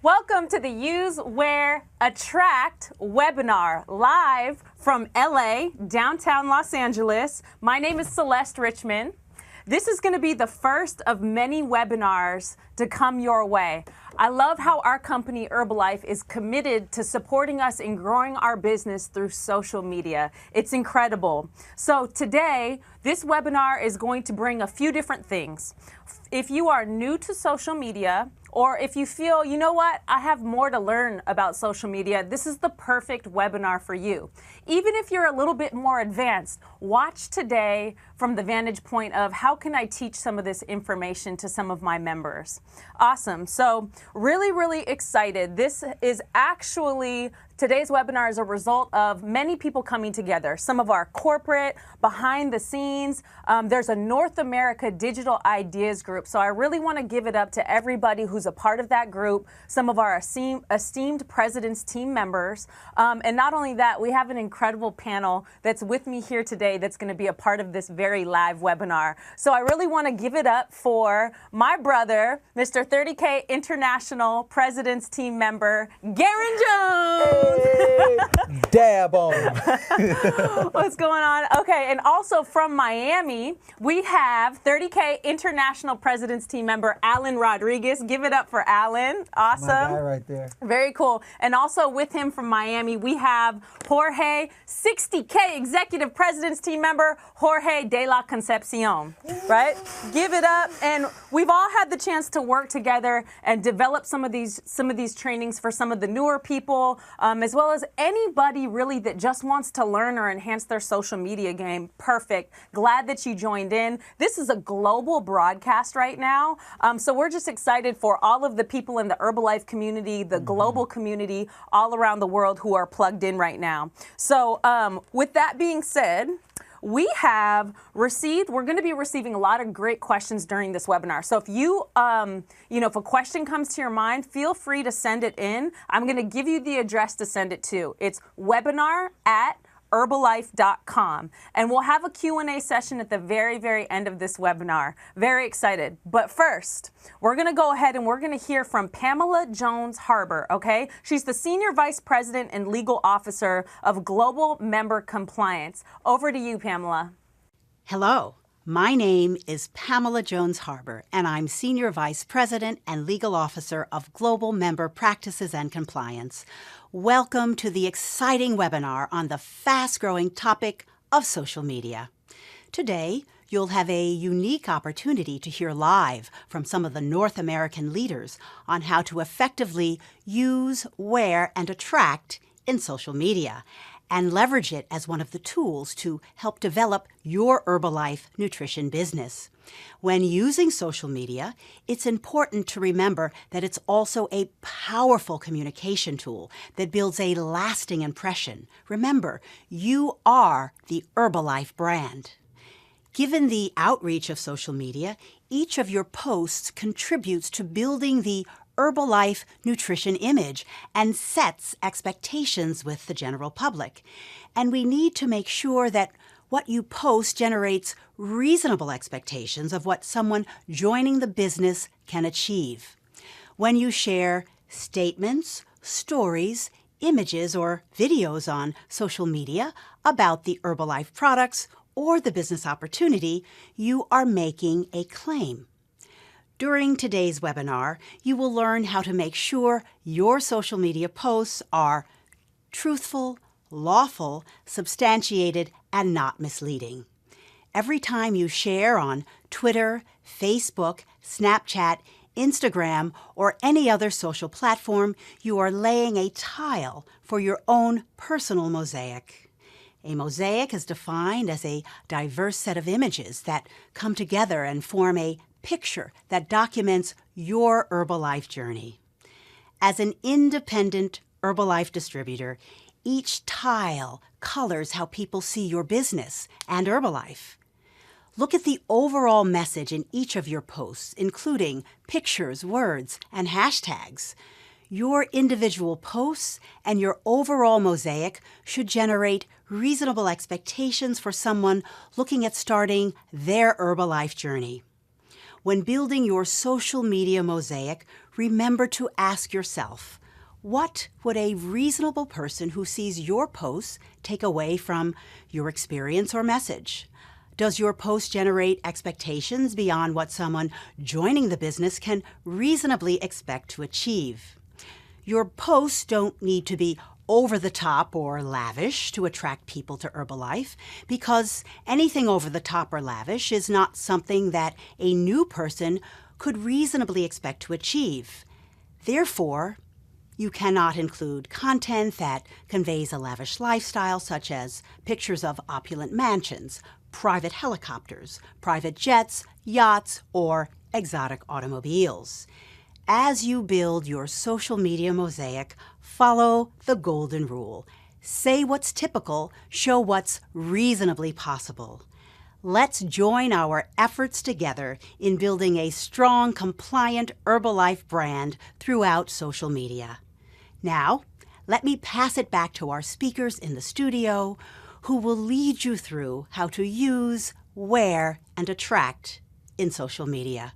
Welcome to the Use, Wear, Attract webinar live from LA, downtown Los Angeles. My name is Celeste Richmond. This is going to be the first of many webinars to come your way. I love how our company Herbalife is committed to supporting us in growing our business through social media. It's incredible. So today, this webinar is going to bring a few different things. If you are new to social media, or if you feel, you know what, I have more to learn about social media, this is the perfect webinar for you. Even if you're a little bit more advanced, watch today from the vantage point of how can I teach some of this information to some of my members. Awesome. So really excited. This is actually, today's webinar is a result of many people coming together. Some of our corporate, behind the scenes. There's a North America Digital Ideas group. So I really want to give it up to everybody who's a part of that group, some of our esteemed President's team members. And not only that, we have an incredible panel that's with me here today that's going to be a part of this very live webinar. So I really want to give it up for my brother, Mr. 30K International President's team member, Garen Jones. Hey, dab on him. What's going on? Okay, and also from Miami, we have 30K International President's team member, Alan Rodriguez. Give it up for Alan. Awesome. My guy right there. Very cool. And also with him from Miami, we have Jorge, 60K Executive President's team member, Jorge de la Concepcion, right? Give it up. And we've all had the chance to work together and develop some of these trainings for some of the newer people, as well as anybody really that just wants to learn or enhance their social media game. Perfect. Glad that you joined in. This is a global broadcast right now. So we're just excited for all of the people in the Herbalife community, the global community all around the world who are plugged in right now. So with that being said, we're going to be receiving a lot of great questions during this webinar. So if you, if a question comes to your mind, feel free to send it in. I'm going to give you the address to send it to. It's webinar@herbalife.com. And we'll have a Q&A session at the very end of this webinar. Very excited. But first, we're going to go ahead and we're going to hear from Pamela Jones Harbor, okay? She's the Senior Vice President and Legal Officer of Global Member Compliance. Over to you, Pamela. Hello. My name is Pamela Jones Harbor, and I'm Senior Vice President and Legal Officer of Global Member Practices and Compliance. Welcome to the exciting webinar on the fast-growing topic of social media. Today, you'll have a unique opportunity to hear live from some of the North American leaders on how to effectively use, wear, and attract in social media, and leverage it as one of the tools to help develop your Herbalife nutrition business. When using social media, it's important to remember that it's also a powerful communication tool that builds a lasting impression. Remember, you are the Herbalife brand. Given the outreach of social media, each of your posts contributes to building the Herbalife nutrition image and sets expectations with the general public. And we need to make sure that what you post generates reasonable expectations of what someone joining the business can achieve. When you share statements, stories, images, or videos on social media about the Herbalife products or the business opportunity, you are making a claim. During today's webinar, you will learn how to make sure your social media posts are truthful, lawful, substantiated, and not misleading. Every time you share on Twitter, Facebook, Snapchat, Instagram, or any other social platform, you are laying a tile for your own personal mosaic. A mosaic is defined as a diverse set of images that come together and form a picture that documents your Herbalife journey. As an independent Herbalife distributor, each tile colors how people see your business and Herbalife. Look at the overall message in each of your posts, including pictures, words, and hashtags. Your individual posts and your overall mosaic should generate reasonable expectations for someone looking at starting their Herbalife journey. When building your social media mosaic, remember to ask yourself, what would a reasonable person who sees your posts take away from your experience or message? Does your post generate expectations beyond what someone joining the business can reasonably expect to achieve? Your posts don't need to be over the top or lavish to attract people to Herbalife, because anything over the top or lavish is not something that a new person could reasonably expect to achieve. Therefore, you cannot include content that conveys a lavish lifestyle, such as pictures of opulent mansions, private helicopters, private jets, yachts, or exotic automobiles. As you build your social media mosaic, follow the golden rule. Say what's typical, show what's reasonably possible. Let's join our efforts together in building a strong, compliant Herbalife brand throughout social media. Now, let me pass it back to our speakers in the studio, who will lead you through how to use, wear, and attract in social media.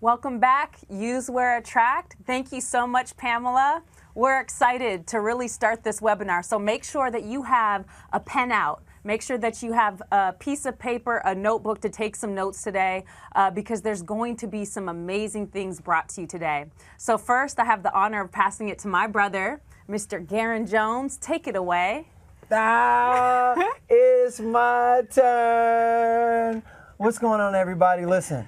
Welcome back, Use, Wear, Attract. Thank you so much, Pamela. We're excited to really start this webinar, so make sure that you have a pen out. Make sure that you have a piece of paper, a notebook to take some notes today, because there's going to be some amazing things brought to you today. So first, I have the honor of passing it to my brother, Mr. Garen Jones. Take it away. Now it's my turn. What's going on, everybody? Listen,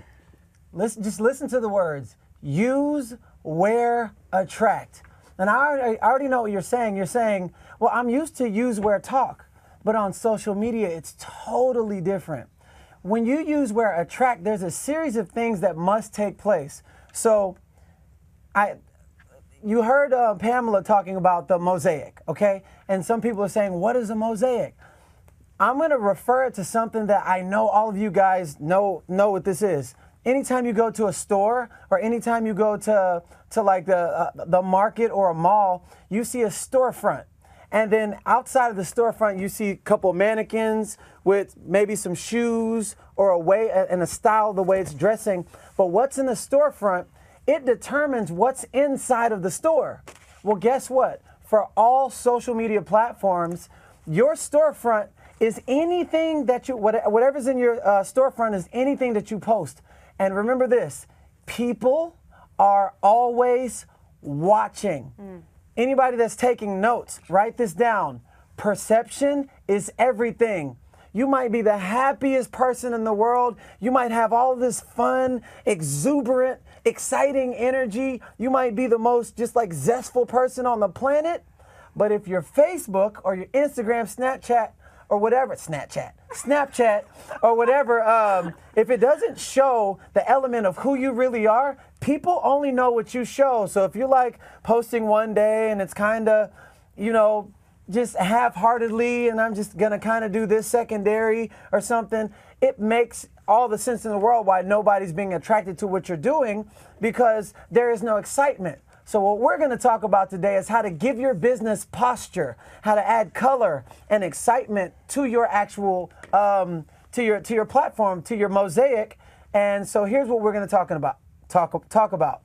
just listen to the words. Use, wear, attract. And I already know what you're saying. You're saying, well, I'm used to use, wear, talk. But on social media, it's totally different. When you use, wear, attract, there's a series of things that must take place. So you heard Pamela talking about the mosaic, okay? And some people are saying, what is a mosaic? I'm going to refer it to something that I know all of you guys know what this is. Anytime you go to a store, or anytime you go to like the market or a mall, you see a storefront. And then outside of the storefront, you see a couple of mannequins with maybe some shoes or a way and a style of the way it's dressing. But what's in the storefront, it determines what's inside of the store. Well, guess what? For all social media platforms, your storefront is anything that you, whatever's in your storefront is anything that you post. And remember this, people are always watching. Anybody that's taking notes, write this down. Perception is everything. You might be the happiest person in the world. You might have all this fun, exuberant, exciting energy. You might be the most just like zestful person on the planet. But if your Facebook or your Instagram, Snapchat or whatever, Snapchat or whatever, if it doesn't show the element of who you really are, people only know what you show. So if you like posting one day and it's kind of, just half-heartedly and I'm just going to kind of do this secondary or something, it makes all the sense in the world why nobody's being attracted to what you're doing, because there is no excitement. So what we're going to talk about today is how to give your business posture, how to add color and excitement to your actual, to your platform, to your mosaic. And so here's what we're going to talk about.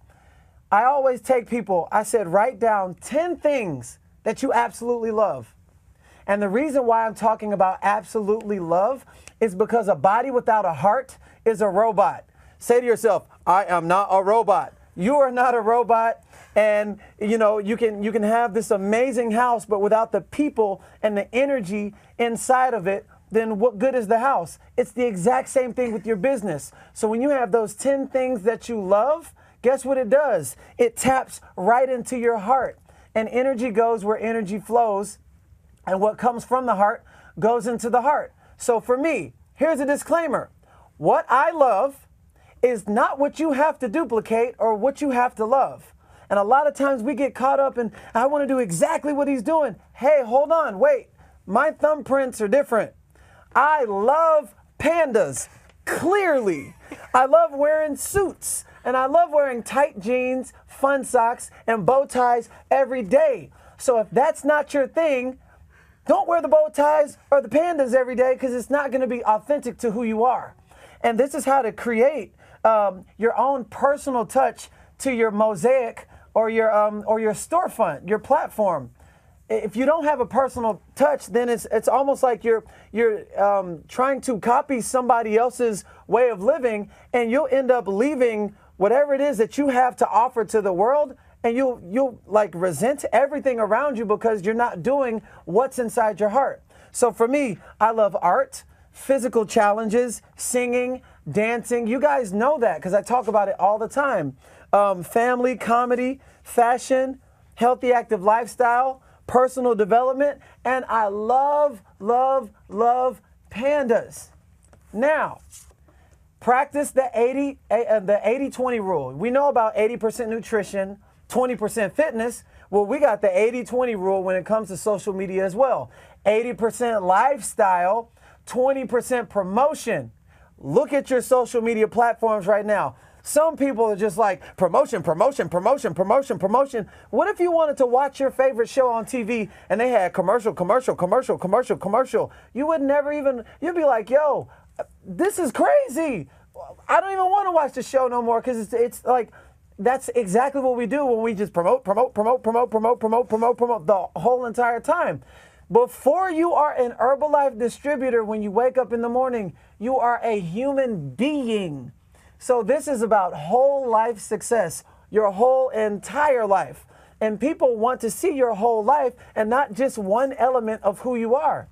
I always take people, I said, write down 10 things that you absolutely love. And the reason why I'm talking about absolutely love is because a body without a heart is a robot. Say to yourself, I am not a robot. You are not a robot. And you can have this amazing house, but without the people and the energy inside of it, then what good is the house? It's the exact same thing with your business. So when you have those 10 things that you love, guess what it does? It taps right into your heart. And energy goes where energy flows. And what comes from the heart goes into the heart. So for me, here's a disclaimer. What I love is not what you have to duplicate or what you have to love. And a lot of times we get caught up in, I want to do exactly what he's doing. Hey, hold on, wait. My thumbprints are different. I love pandas, clearly. I love wearing suits, and I love wearing tight jeans, fun socks, and bow ties every day. So if that's not your thing, don't wear the bow ties or the pandas every day, because it's not going to be authentic to who you are. And this is how to create your own personal touch to your mosaic or your storefront, your platform. If you don't have a personal touch, then it's almost like you're trying to copy somebody else's way of living, and you'll end up leaving whatever it is that you have to offer to the world, and you'll like resent everything around you because you're not doing what's inside your heart. So for me, I love art, physical challenges, singing, dancing. You guys know that because I talk about it all the time. Family, comedy, fashion, healthy, active lifestyle, personal development, and I love, love, love pandas. Now, practice the 80-20 rule. We know about 80% nutrition, 20% fitness. Well, we got the 80-20 rule when it comes to social media as well. 80% lifestyle, 20% promotion. Look at your social media platforms right now. Some people are just like promotion, promotion, promotion, promotion, promotion. What if you wanted to watch your favorite show on TV and they had commercial, commercial, commercial, commercial, commercial? You would never even, you'd be like, yo, this is crazy. I don't even want to watch the show no more because it's like, that's exactly what we do when we just promote the whole entire time. Before you are an Herbalife distributor, when you wake up in the morning, you are a human being. So this is about whole life success, your whole entire life. And people want to see your whole life and not just one element of who you are.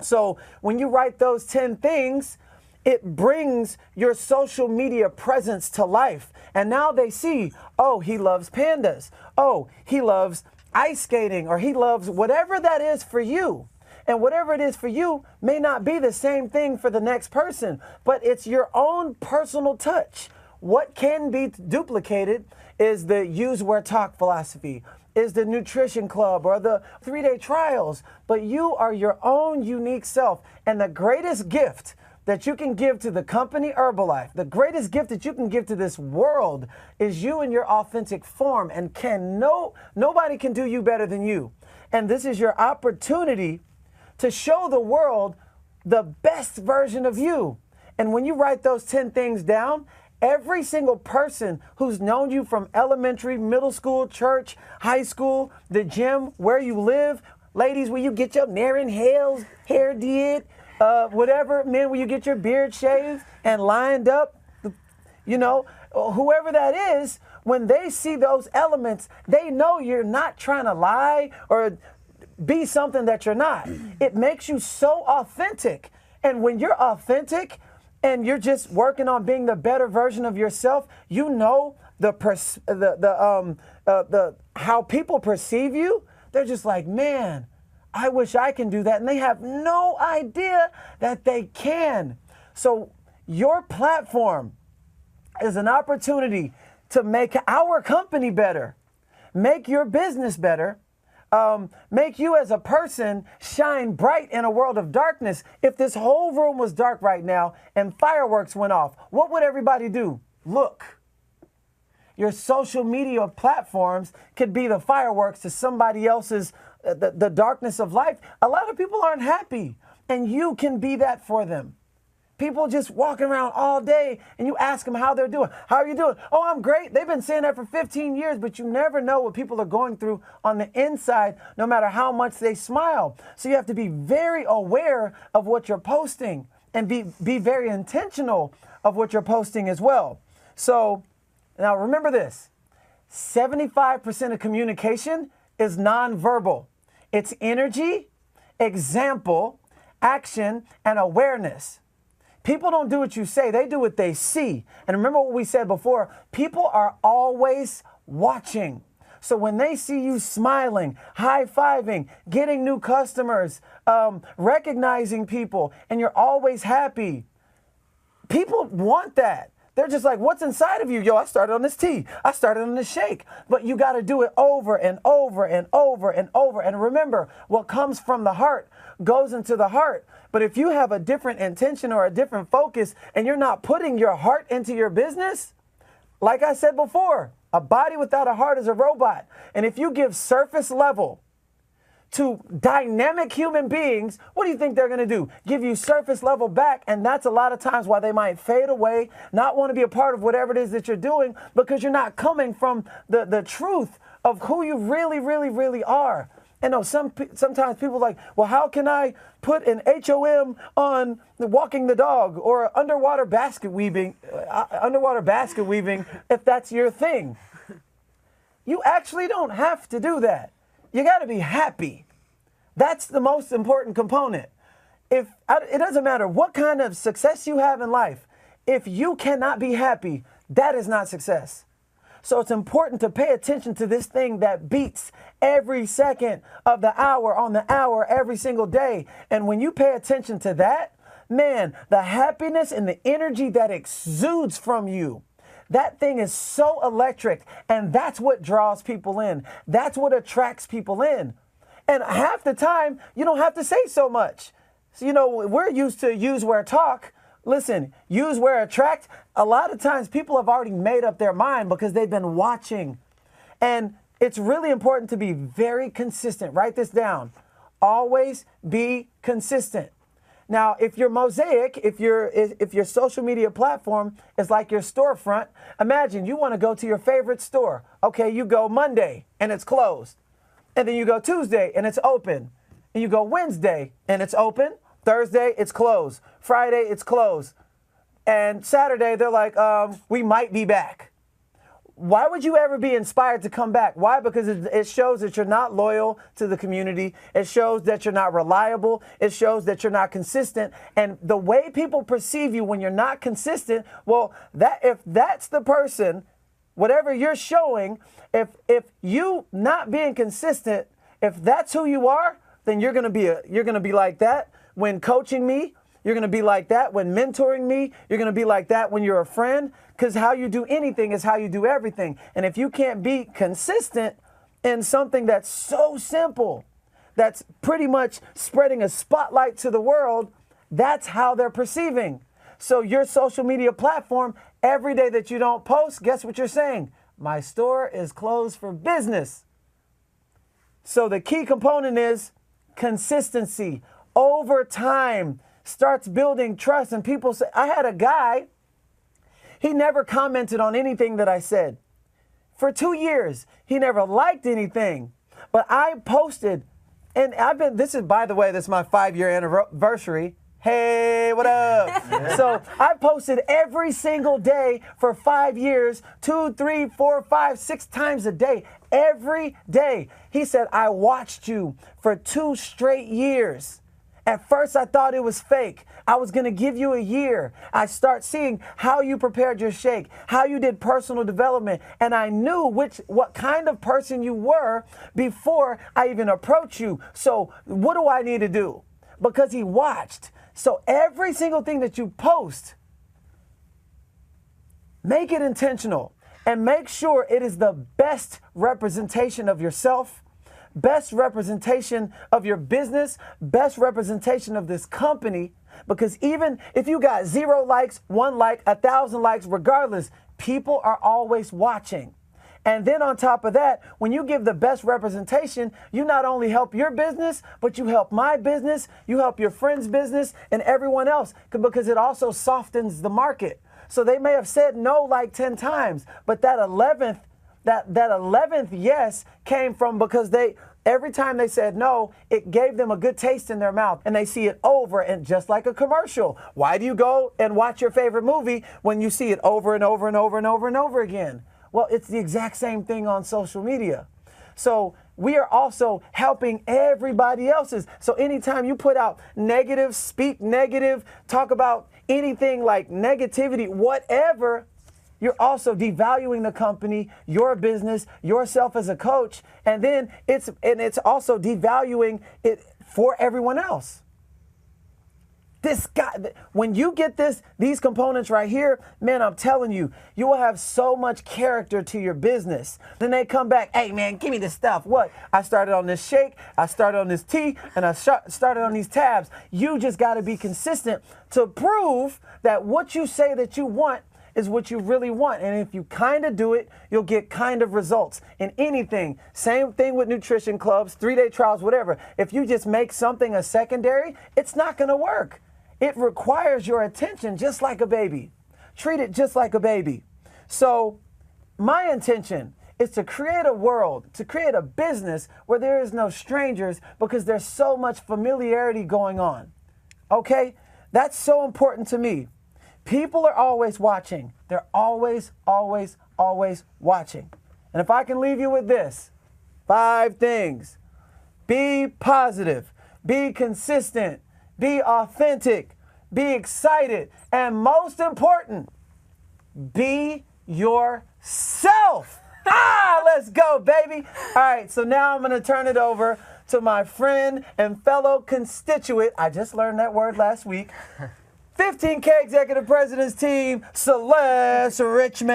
So when you write those 10 things, it brings your social media presence to life. And now they see, oh, he loves pandas. Oh, he loves ice skating, or he loves whatever that is for you. And whatever it is for you may not be the same thing for the next person, but it's your own personal touch. What can be duplicated is the use, wear, talk philosophy, is the nutrition club or the 3-day trials, but you are your own unique self. And the greatest gift that you can give to the company Herbalife, the greatest gift that you can give to this world is you in your authentic form, and nobody can do you better than you. And this is your opportunity to show the world the best version of you. And when you write those 10 things down, every single person who's known you from elementary, middle school, church, high school, the gym, where you live, ladies, where you get your Naren Hales hair did, whatever, men, where you get your beard shaved and lined up, you know, whoever that is, when they see those elements, they know you're not trying to lie or be something that you're not. It makes you so authentic. And when you're authentic and you're just working on being the better version of yourself, you know how people perceive you. They're just like, man, I wish I can do that. And they have no idea that they can. So your platform is an opportunity to make our company better, make your business better, make you as a person shine bright in a world of darkness. If this whole room was dark right now and fireworks went off, what would everybody do? Look. Your social media platforms could be the fireworks to somebody else's, the darkness of life. A lot of people aren't happy, and you can be that for them. People just walking around all day, and you ask them how they're doing. How are you doing? Oh, I'm great. They've been saying that for 15 years, but you never know what people are going through on the inside, no matter how much they smile. So you have to be very aware of what you're posting and be very intentional of what you're posting as well. So now remember this, 75% of communication is nonverbal. It's energy, example, action, and awareness. People don't do what you say, they do what they see. And remember what we said before, people are always watching. So when they see you smiling, high-fiving, getting new customers, recognizing people, and you're always happy, people want that. They're just like, what's inside of you? Yo, I started on this tea. I started on this shake. But you got to do it over and over and over and over. And remember, what comes from the heart goes into the heart. But if you have a different intention or a different focus and you're not putting your heart into your business, like I said before, a body without a heart is a robot. And if you give surface level to dynamic human beings, what do you think they're going to do? Give you surface level back, and that's a lot of times why they might fade away, not want to be a part of whatever it is that you're doing, because you're not coming from the truth of who you really, really, really are. And no, sometimes people are like, well, how can I put an HOM on walking the dog or underwater basket weaving if that's your thing? You actually don't have to do that. You got to be happy. That's the most important component. It doesn't matter what kind of success you have in life. If you cannot be happy, that is not success. So it's important to pay attention to this thing that beats every second of the hour on the hour every single day. And when you pay attention to that, man, the happiness and the energy that exudes from you, that thing is so electric, and that's what draws people in. That's what attracts people in. And half the time, you don't have to say so much. So, we're used to use, where, talk. Listen, use, where, attract. A lot of times people have already made up their mind because they've been watching. And it's really important to be very consistent. Write this down. Always be consistent. Now, if your mosaic, if your social media platform is like your storefront, imagine you want to go to your favorite store. Okay, you go Monday and it's closed. And then you go Tuesday and it's open. And you go Wednesday and it's open. Thursday, it's closed. Friday, it's closed. And Saturday, they're like, we might be back. Why would you ever be inspired to come back? Why? Because it shows that you're not loyal to the community. It shows that you're not reliable. It shows that you're not consistent. And the way people perceive you when you're not consistent, well, if that's the person, whatever you're showing, if you not being consistent, if that's who you are, then you're gonna be like that when coaching me. You're going to be like that when mentoring me. You're going to be like that when you're a friend, because how you do anything is how you do everything. And if you can't be consistent in something that's so simple, that's pretty much spreading a spotlight to the world, that's how they're perceiving. So your social media platform, every day that you don't post, guess what you're saying? My store is closed for business. So the key component is consistency. Over time, starts building trust. And people say, I had a guy, he never commented on anything that I said. For 2 years, he never liked anything. But I posted, and this is my 5-year anniversary. Hey, what up? So I posted every single day for 5 years, 2, 3, 4, 5, 6 times a day, every day. He said, I watched you for 2 straight years. At first, I thought it was fake. I was going to give you a year. I start seeing how you prepared your shake, how you did personal development, and I knew what kind of person you were before I even approached you. So what do I need to do? Because he watched. So every single thing that you post, make it intentional and make sure it is the best representation of yourself, best representation of your business, best representation of this company. Because even if you got 0 likes, 1 like, 1,000 likes, regardless, people are always watching. And then on top of that, when you give the best representation, you not only help your business, but you help my business, you help your friend's business, and everyone else, because it also softens the market. So they may have said no like 10 times, but that 11th yes came from because every time they said no, it gave them a good taste in their mouth, and they see it over, and just like a commercial. Why do you go and watch your favorite movie when you see it over and over and over and over and over again? Well, it's the exact same thing on social media. So we are also helping everybody else's. So anytime you put out negative, speak negative, talk about anything like negativity, whatever, you're also devaluing the company, your business, yourself as a coach, and then it's also devaluing it for everyone else. This guy, when you get these components right here, man, I'm telling you, you will have so much character to your business. Then they come back, hey man, give me this stuff. What? I started on this shake, I started on this tea, and I started on these tabs. You just got to be consistent to prove that what you say that you want is what you really want. And if you kind of do it, you'll get kind of results in anything. Same thing with nutrition clubs, 3-day trials, whatever. If you just make something a secondary, it's not going to work. It requires your attention just like a baby. Treat it just like a baby. So my intention is to create a world, to create a business where there is no strangers because there's so much familiarity going on. Okay? That's so important to me. People are always watching. They're always, always, always watching. And if I can leave you with this, 5 things. Be positive. Be consistent. Be authentic. Be excited. And most important, be yourself. Let's go, baby. All right, so now I'm going to turn it over to my friend and fellow constituent. I just learned that word last week. 15K Executive President's Team, Celeste Richmond.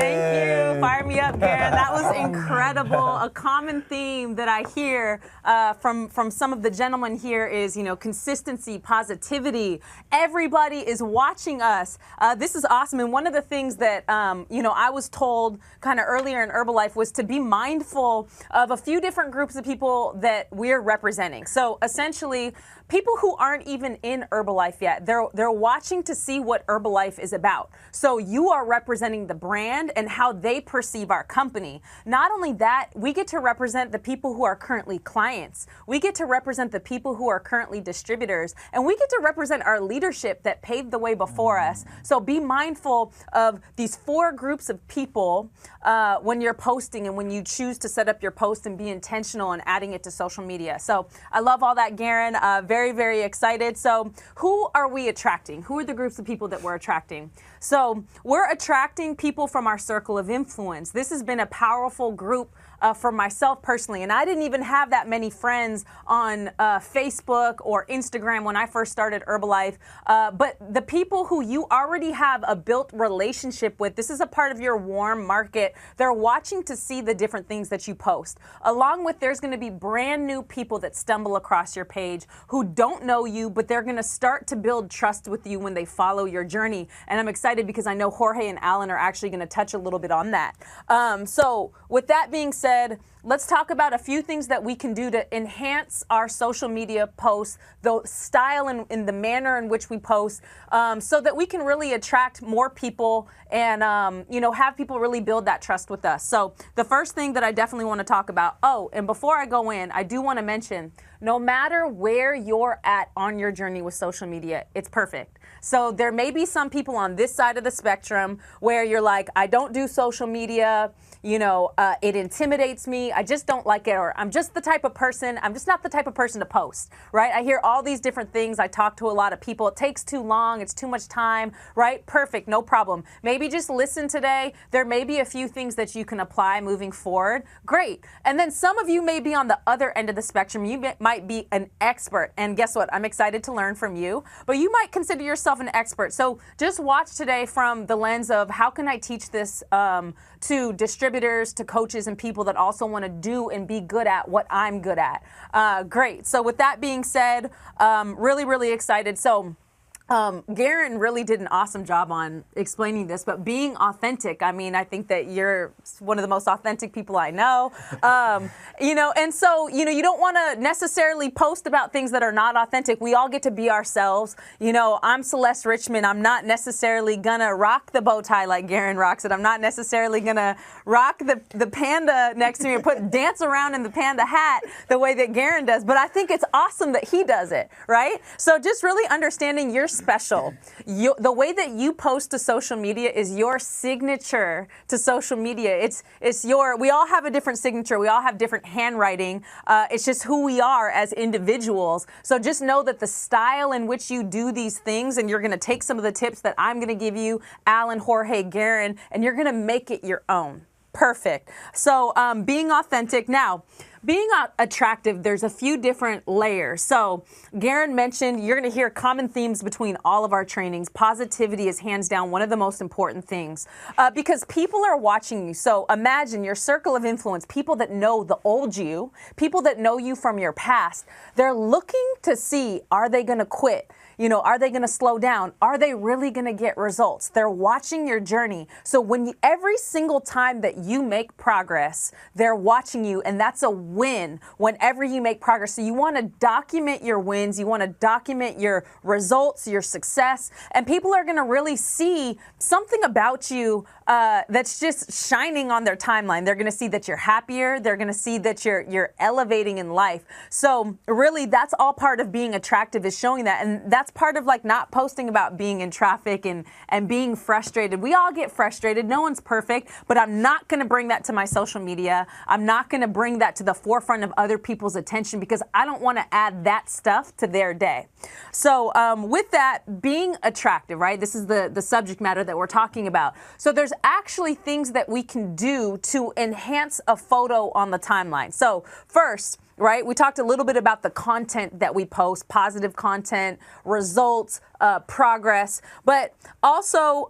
Thank you. Fire me up, Garen. That was incredible. A common theme that I hear from some of the gentlemen here is, consistency, positivity. Everybody is watching us. This is awesome. And one of the things that, I was told kind of earlier in Herbalife was to be mindful of a few different groups of people that we're representing. So essentially, people who aren't even in Herbalife yet, they're watching to see what Herbalife is about. So you are representing the brand and how they perceive our company. Not only that, we get to represent the people who are currently clients. We get to represent the people who are currently distributors. And we get to represent our leadership that paved the way before us. So be mindful of these 4 groups of people when you're posting and when you choose to set up your post and be intentional in adding it to social media. So I love all that, Garen. Very, very excited. So who are we attracting? Who are the groups of people that we're attracting? So we're attracting people from our circle of influence. This has been a powerful group for myself personally. And I didn't even have that many friends on Facebook or Instagram when I first started Herbalife. But the people who you already have a built relationship with, this is a part of your warm market. They're watching to see the different things that you post. Along with, there's going to be brand new people that stumble across your page who don't know you, but they're going to start to build trust with you when they follow your journey. And I'm excited because I know Jorge and Alan are actually going to touch a little bit on that. So with that being said, let's talk about a few things that we can do to enhance our social media posts, the style and in the manner in which we post, so that we can really attract more people and, have people really build that trust with us. So the first thing that I definitely want to talk about, and before I go in, I do want to mention, no matter where you're at on your journey with social media, it's perfect. So there may be some people on this side of the spectrum where you're like, I don't do social media, it intimidates me, I just don't like it, or I'm just not the type of person to post, right? I hear all these different things. I talk to a lot of people. It takes too long. It's too much time, right? Perfect. No problem. Maybe just listen today. There may be a few things that you can apply moving forward. Great. And then some of you may be on the other end of the spectrum. You might be an expert. And guess what? I'm excited to learn from you. But you might consider yourself an expert. So just watch today from the lens of how can I teach this to distributors, to coaches, and people that also want to do and be good at what I'm good at. Great. So with that being said, really, really excited. So Garen really did an awesome job on explaining this, but being authentic, I think that you're one of the most authentic people I know, and so, you don't want to necessarily post about things that are not authentic. We all get to be ourselves. I'm Celeste Richmond. I'm not necessarily gonna rock the bow tie like Garen rocks it. I'm not necessarily gonna rock the panda next to me and dance around in the panda hat the way that Garen does, but I think it's awesome that he does it, right? So just really understanding your special. The way that you post to social media is your signature to social media. We all have a different signature. We all have different handwriting. It's just who we are as individuals. So just know that the style in which you do these things, and you're going to take some of the tips that I'm going to give you, Alan, Jorge, Garen, and you're going to make it your own. Perfect. So being authentic. Now, being attractive, there's a few different layers. So Garen mentioned, you're going to hear common themes between all of our trainings. Positivity is hands down one of the most important things because people are watching you. So imagine your circle of influence, people that know the old you, people that know you from your past. They're looking to see, are they going to quit? You know, are they going to slow down? Are they really going to get results? They're watching your journey. So every single time that you make progress, they're watching you, and that's a win whenever you make progress. So you want to document your wins. You want to document your results, your success, and people are going to really see something about you that's just shining on their timeline. They're going to see that you're happier. They're going to see that you're elevating in life. So really, that's all part of being attractive, is showing that. And that's part of like not posting about being in traffic and being frustrated. We all get frustrated. No one's perfect, but I'm not going to bring that to my social media. I'm not going to bring that to the forefront of other people's attention because I don't want to add that stuff to their day. So with that, being attractive, right? This is the subject matter that we're talking about. So there's actually things that we can do to enhance a photo on the timeline. So first, right, we talked a little bit about the content that we post, positive content, results, progress, but also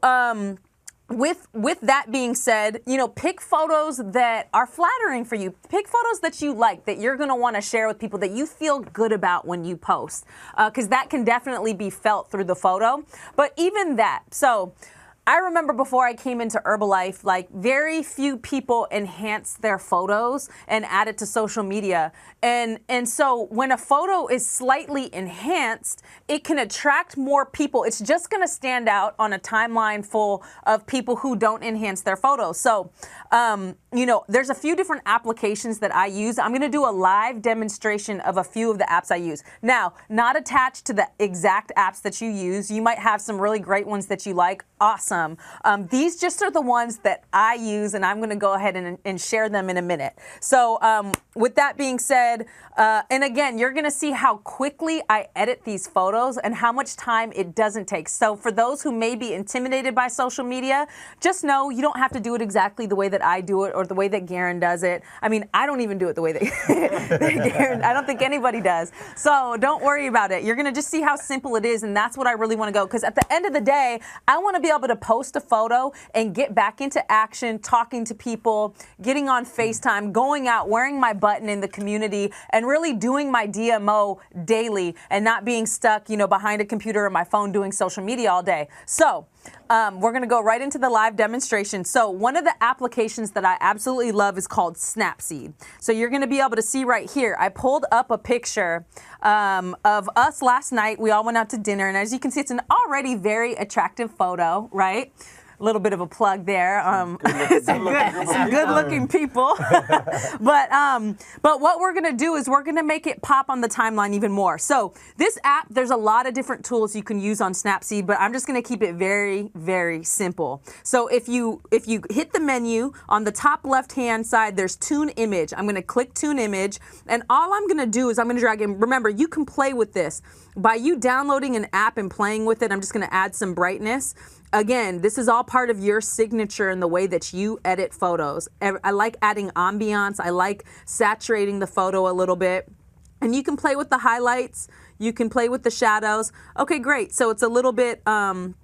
with that being said, you know, pick photos that are flattering for you. Pick photos that you like, that you're going to want to share with people, that you feel good about when you post, because that can definitely be felt through the photo. But even that, so I remember before I came into Herbalife, like very few people enhance their photos and add it to social media. And so when a photo is slightly enhanced, it can attract more people. It's just going to stand out on a timeline full of people who don't enhance their photos. So, you know, there's a few different applications that I use. I'm going to do a live demonstration of a few of the apps I use. Now, not attached to the exact apps that you use. You might have some really great ones that you like. Awesome. These just are the ones that I use, and I'm going to go ahead and share them in a minute. So with that being said, and again, you're going to see how quickly I edit these photos and how much time it doesn't take. So for those who may be intimidated by social media, just know you don't have to do it exactly the way that I do it or the way that Garen does it. I mean, I don't even do it the way that, that Garen, I don't think anybody does. So don't worry about it. You're going to just see how simple it is, and that's what I really want to go. Because at the end of the day, I want to be able to post a photo and get back into action, talking to people, getting on FaceTime, going out, wearing my button in the community, and really doing my DMO daily and not being stuck, you know, behind a computer or my phone doing social media all day. So we're going to go right into the live demonstration. So one of the applications that I absolutely love is called Snapseed. So you're going to be able to see right here, I pulled up a picture of us last night. We all went out to dinner, and as you can see, it's an already very attractive photo, right? A little bit of a plug there. Some good-looking people. But what we're going to do is we're going to make it pop on the timeline even more. So this app, there's a lot of different tools you can use on Snapseed, but I'm just going to keep it very, very simple. So if you hit the menu on the top left-hand side, there's Tune Image. I'm going to click Tune Image, and all I'm going to do is I'm going to drag in. Remember, you can play with this. By you downloading an app and playing with it, I'm just going to add some brightness. Again, this is all part of your signature in the way that you edit photos. I like adding ambiance. I like saturating the photo a little bit. And you can play with the highlights. You can play with the shadows. Okay, great. So it's a little bit done.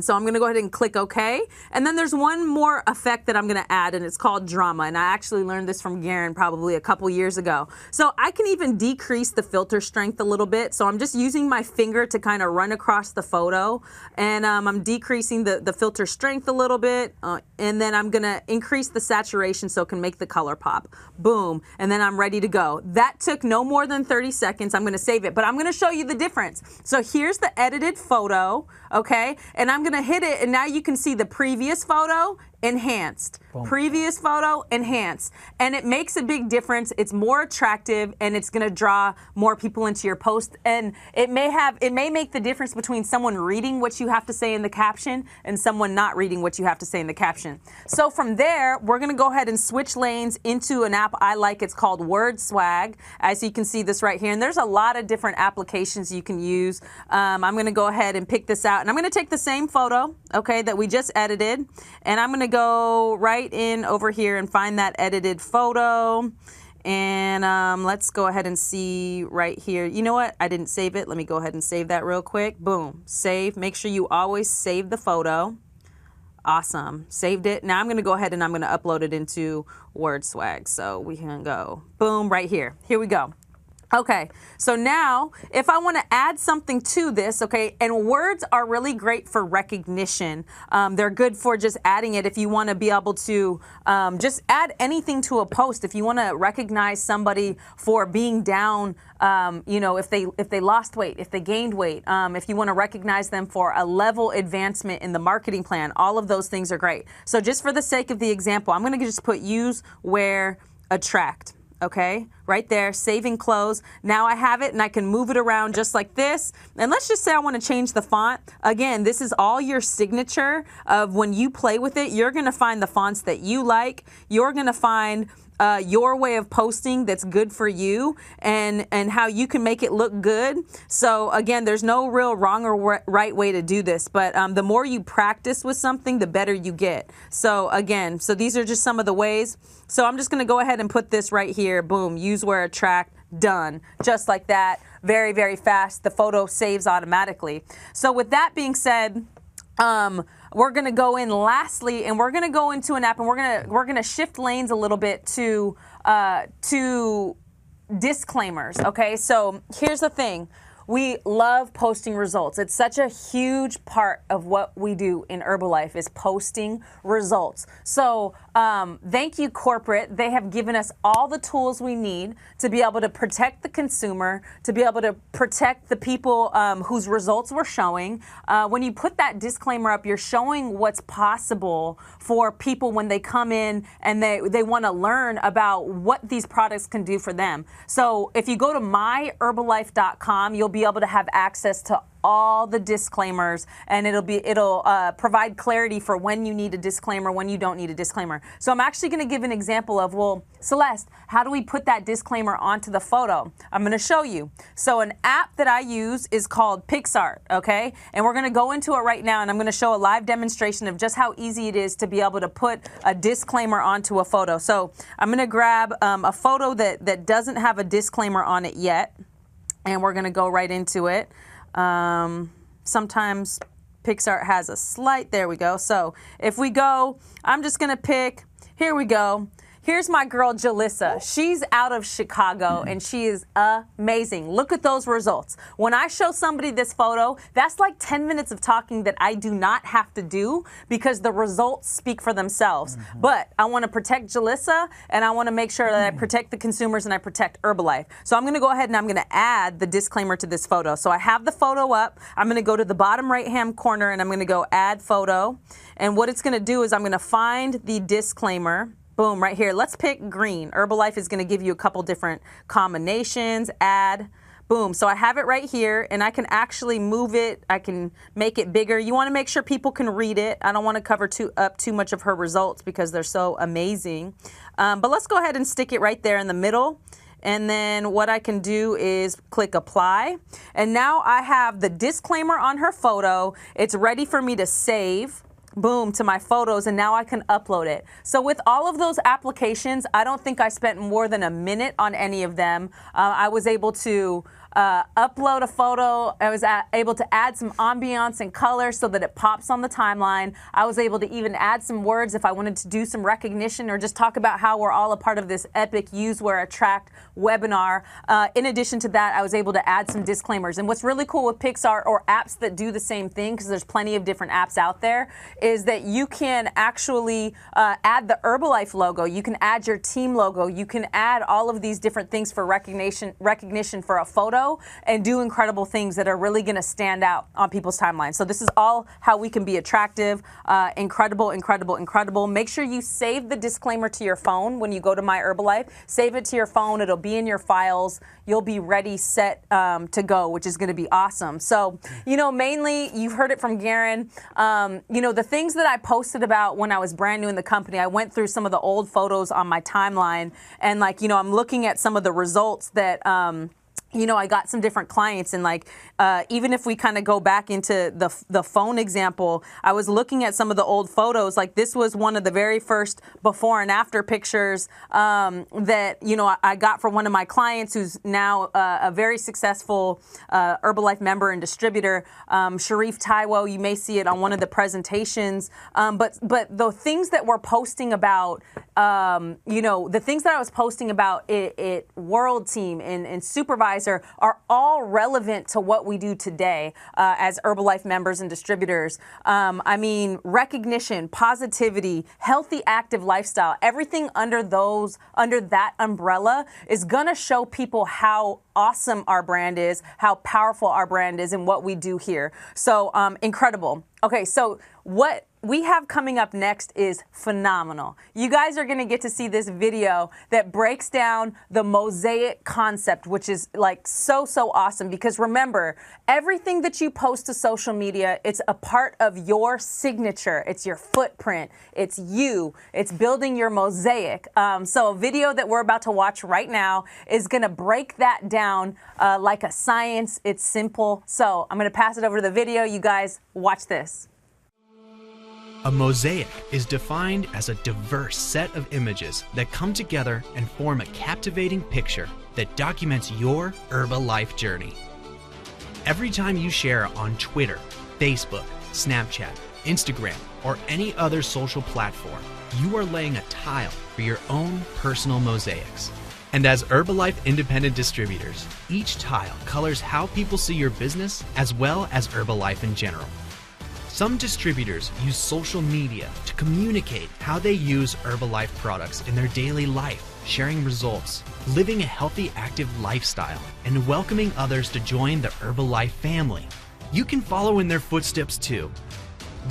So I'm going to go ahead and click OK. And then there's one more effect that I'm going to add, and it's called drama. And I actually learned this from Garen probably a couple years ago. So I can even decrease the filter strength a little bit. So I'm just using my finger to kind of run across the photo. And I'm decreasing the filter strength a little bit. And then I'm going to increase the saturation so it can make the color pop. Boom. And then I'm ready to go. That took no more than 30 seconds. I'm going to save it. But I'm going to show you the difference. So here's the edited photo. Okay, and I'm gonna hit it, and now you can see the previous photo enhanced. Boom. Previous photo enhanced, and it makes a big difference. It's more attractive, and it's going to draw more people into your post, and it may make the difference between someone reading what you have to say in the caption and someone not reading what you have to say in the caption. So from there, we're going to go ahead and switch lanes into an app I like. It's called Word Swag. As you can see this right here, and there's a lot of different applications you can use. I'm going to go ahead and pick this out, and I'm going to take the same photo, okay, that we just edited, and I'm going to go right in over here and find that edited photo. And let's go ahead and see right here. You know what? I didn't save it. Let me go ahead and save that real quick. Boom. Save. Make sure you always save the photo. Awesome. Saved it. Now I'm going to go ahead and I'm going to upload it into WordSwag. So we can go boom right here. Here we go. Okay, so now if I want to add something to this, okay, and words are really great for recognition. They're good for just adding it if you want to be able to just add anything to a post. If you want to recognize somebody for being down, you know, if they lost weight, if they gained weight, if you want to recognize them for a level advancement in the marketing plan, all of those things are great. So just for the sake of the example, I'm going to just put use, wear, attract. Okay, right there, saving close. Now I have it and I can move it around just like this. And let's just say I want to change the font. Again, this is all your signature of when you play with it. You're going to find the fonts that you like. You're going to find your way of posting that's good for you and how you can make it look good. So again, there's no real wrong or right way to do this, but the more you practice with something, the better you get. So again, so these are just some of the ways. So I'm just going to go ahead and put this right here. Boom, use, wear, attract, done. Just like that. Very, very fast. The photo saves automatically. So with that being said, we're going to go in lastly, and we're going to go into an app, and we're going to shift lanes a little bit to disclaimers. Okay, so here's the thing. We love posting results. It's such a huge part of what we do in Herbalife is posting results. So thank you, corporate. They have given us all the tools we need to be able to protect the consumer, to be able to protect the people whose results we're showing. When you put that disclaimer up, you're showing what's possible for people when they come in and they want to learn about what these products can do for them. So if you go to myherbalife.com, you'll be able to have access to all the disclaimers, and it'll provide clarity for when you need a disclaimer, when you don't need a disclaimer. So I'm actually going to give an example of, well, Celeste, how do we put that disclaimer onto the photo? I'm going to show you. So an app that I use is called PixArt, okay? And we're going to go into it right now, and I'm going to show a live demonstration of just how easy it is to be able to put a disclaimer onto a photo. So I'm going to grab a photo that doesn't have a disclaimer on it yet, and we're going to go right into it. Sometimes PixArt has a slight, there we go. So if we go, I'm just going to pick, here we go. Here's my girl, Jalissa. She's out of Chicago, and she is amazing. Look at those results. When I show somebody this photo, that's like 10 minutes of talking that I do not have to do because the results speak for themselves. But I want to protect Jalissa, and I want to make sure that I protect the consumers and I protect Herbalife. So I'm going to go ahead and I'm going to add the disclaimer to this photo. So I have the photo up. I'm going to go to the bottom right-hand corner, and I'm going to go add photo. And what it's going to do is I'm going to find the disclaimer. Boom, right here. Let's pick green. Herbalife is going to give you a couple different combinations. Add. Boom. So I have it right here, and I can actually move it. I can make it bigger. You want to make sure people can read it. I don't want to cover up too much of her results because they're so amazing. But let's go ahead and stick it right there in the middle. And then what I can do is click apply. And now I have the disclaimer on her photo. It's ready for me to save. Boom, to my photos, and now I can upload it. So with all of those applications, I don't think I spent more than a minute on any of them. I was able to upload a photo. I was able to add some ambiance and color so that it pops on the timeline. I was able to even add some words if I wanted to do some recognition or just talk about how we're all a part of this epic Use, Wear, Attract webinar. In addition to that, I was able to add some disclaimers. And what's really cool with PixArt or apps that do the same thing, because there's plenty of different apps out there, is that you can actually add the Herbalife logo. You can add your team logo. You can add all of these different things for recognition for a photo and do incredible things that are really going to stand out on people's timelines. So this is all how we can be attractive, incredible, incredible, incredible. Make sure you save the disclaimer to your phone when you go to My Herbalife. Save it to your phone. It'll be in your files. You'll be ready, set to go, which is going to be awesome. So, you know, mainly you've heard it from Garen. You know, the things that I posted about when I was brand new in the company, I went through some of the old photos on my timeline, and like, you know, I'm looking at some of the results that I got some different clients, and like, even if we kind of go back into the phone example, I was looking at some of the old photos. Like, this was one of the very first before and after pictures that, I got from one of my clients who's now a very successful Herbalife member and distributor, Sharif Taiwo. You may see it on one of the presentations. But the things that we're posting about, the things that I was posting about it World Team and Supervisor are all relevant to what we do today as Herbalife members and distributors. Recognition, positivity, healthy, active lifestyle, everything under that umbrella is going to show people how awesome our brand is, how powerful our brand is, and what we do here. So incredible. Okay, so what we have coming up next is phenomenal. You guys are going to get to see this video that breaks down the mosaic concept, which is like so awesome, because remember, everything that you post to social media, it's a part of your signature. It's your footprint. It's you. It's building your mosaic. So a video that we're about to watch right now is going to break that down like a science. It's simple. So I'm going to pass it over to the video. You guys watch this. A mosaic is defined as a diverse set of images that come together and form a captivating picture that documents your Herbalife journey. Every time you share on Twitter, Facebook, Snapchat, Instagram, or any other social platform, you are laying a tile for your own personal mosaics. And as Herbalife independent distributors, each tile colors how people see your business as well as Herbalife in general. Some distributors use social media to communicate how they use Herbalife products in their daily life, sharing results, living a healthy, active lifestyle, and welcoming others to join the Herbalife family. You can follow in their footsteps too.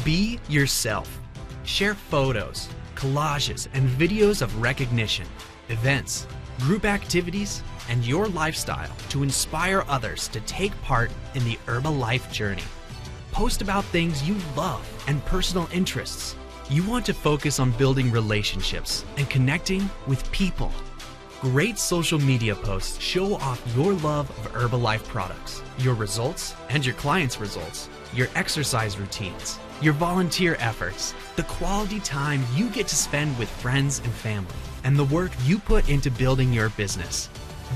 Be yourself. Share photos, collages, and videos of recognition, events, group activities, and your lifestyle to inspire others to take part in the Herbalife journey. Post about things you love and personal interests. You want to focus on building relationships and connecting with people. Great social media posts show off your love of Herbalife products, your results and your clients' results, your exercise routines, your volunteer efforts, the quality time you get to spend with friends and family, and the work you put into building your business.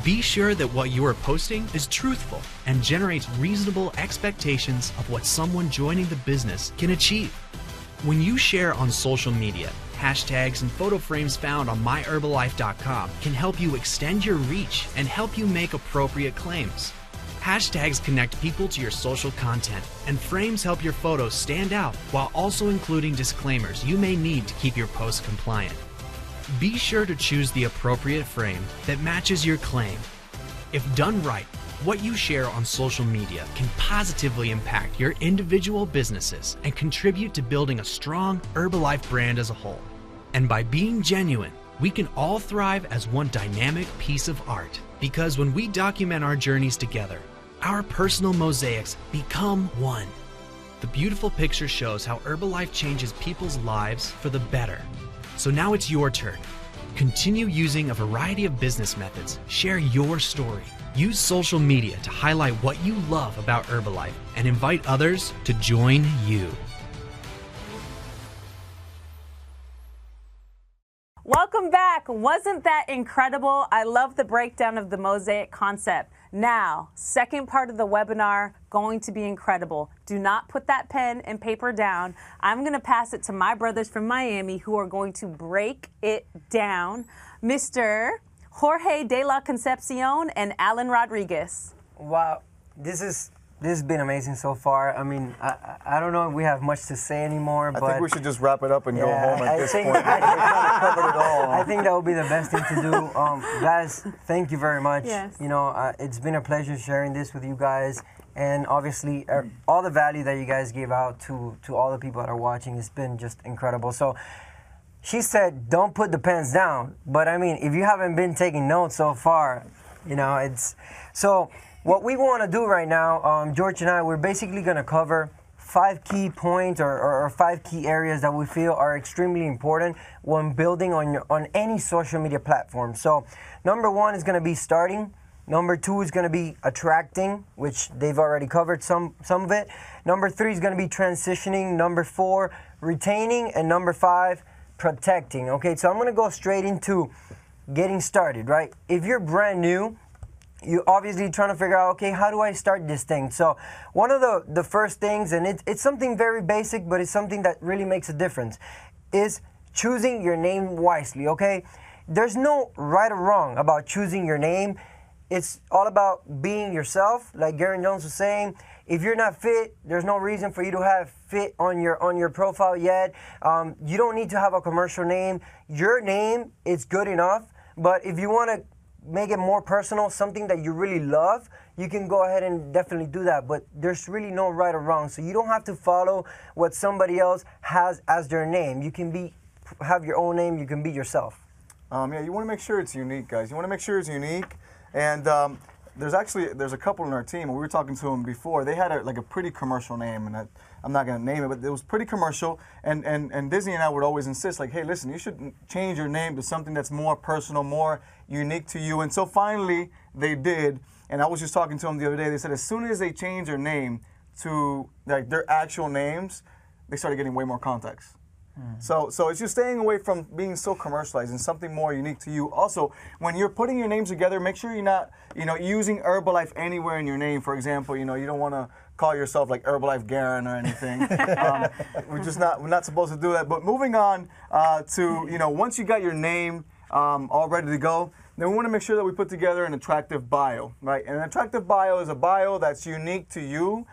Be sure that what you are posting is truthful and generates reasonable expectations of what someone joining the business can achieve. When you share on social media, hashtags and photo frames found on myherbalife.com can help you extend your reach and help you make appropriate claims. Hashtags connect people to your social content, and frames help your photos stand out while also including disclaimers you may need to keep your post compliant. Be sure to choose the appropriate frame that matches your claim. If done right, what you share on social media can positively impact your individual businesses and contribute to building a strong Herbalife brand as a whole. And by being genuine, we can all thrive as one dynamic piece of art, because when we document our journeys together, our personal mosaics become one. The beautiful picture shows how Herbalife changes people's lives for the better. So now it's your turn. Continue using a variety of business methods. Share your story. Use social media to highlight what you love about Herbalife and invite others to join you. Welcome back. Wasn't that incredible? I love the breakdown of the mosaic concept. Now, second part of the webinar, going to be incredible. Do not put that pen and paper down. I'm going to pass it to my brothers from Miami who are going to break it down. Mr. Jorge de la Concepcion and Alan Rodriguez. Wow, this has been amazing so far. I mean, I don't know if we have much to say anymore, but I think we should just wrap it up and go home at this point. Covered it all. I think that would be the best thing to do. Guys, thank you very much. Yes. You know, it's been a pleasure sharing this with you guys, and obviously all the value that you guys give out to all the people that are watching has been just incredible. So she said, don't put the pens down, but I mean, if you haven't been taking notes so far, you know, it's so. What we want to do right now, George and I, we're basically going to cover 5 key points or 5 key areas that we feel are extremely important when building on any social media platform. So number 1 is going to be starting. Number 2 is going to be attracting, which they've already covered some of it. Number 3 is going to be transitioning. Number 4, retaining. And number 5, protecting. Okay, so I'm going to go straight into getting started, right? If you're brand new, you're obviously trying to figure out, okay, how do I start this thing? So one of the first things, and it's something very basic, but it's something that really makes a difference, is choosing your name wisely, okay? There's no right or wrong about choosing your name. It's all about being yourself. Like Garen Jones was saying, if you're not fit, there's no reason for you to have fit on your profile yet. You don't need to have a commercial name. Your name is good enough, but if you want to make it more personal, something that you really love, you can go ahead and definitely do that. But there's really no right or wrong. So you don't have to follow what somebody else has as their name. You can have your own name. You can be yourself. Yeah, you want to make sure it's unique, guys. You want to make sure it's unique. And there's a couple in our team, and we were talking to them before. They had a pretty commercial name, and I'm not going to name it, but it was pretty commercial. And Disney and I would always insist, like, hey, listen, you should change your name to something that's more personal, more unique to you. And so finally they did. And I was just talking to them the other day. They said as soon as they changed their name to like their actual names, they started getting way more contacts. So it's just staying away from being so commercialized and something more unique to you. Also, when you're putting your names together, make sure you're not, using Herbalife anywhere in your name. For example, you don't want to call yourself like Herbalife Garen or anything. We're not supposed to do that. But moving on to, once you got your name all ready to go, then we want to make sure that we put together an attractive bio, right? And an attractive bio is a bio that's unique to you.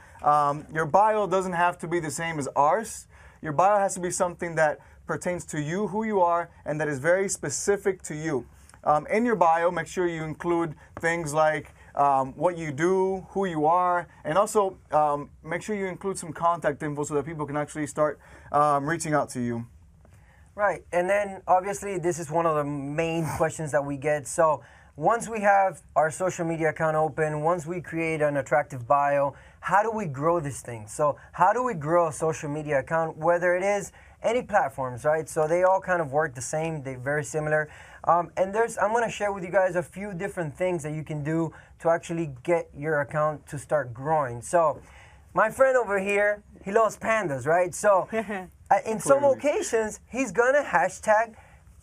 Your bio doesn't have to be the same as ours. Your bio has to be something that pertains to you, who you are, and that is very specific to you. In your bio, make sure you include things like what you do, who you are, and also make sure you include some contact info so that people can actually start reaching out to you. Right, and then obviously this is one of the main questions that we get. So once we have our social media account open, once we create an attractive bio, how do we grow this thing? So how do we grow a social media account, whether it is any platforms, right? So they all kind of work the same, they're very similar. And I'm going to share with you guys a few different things that you can do to actually get your account to start growing. So my friend over here, he loves pandas, right? So in some occasions, he's going to hashtag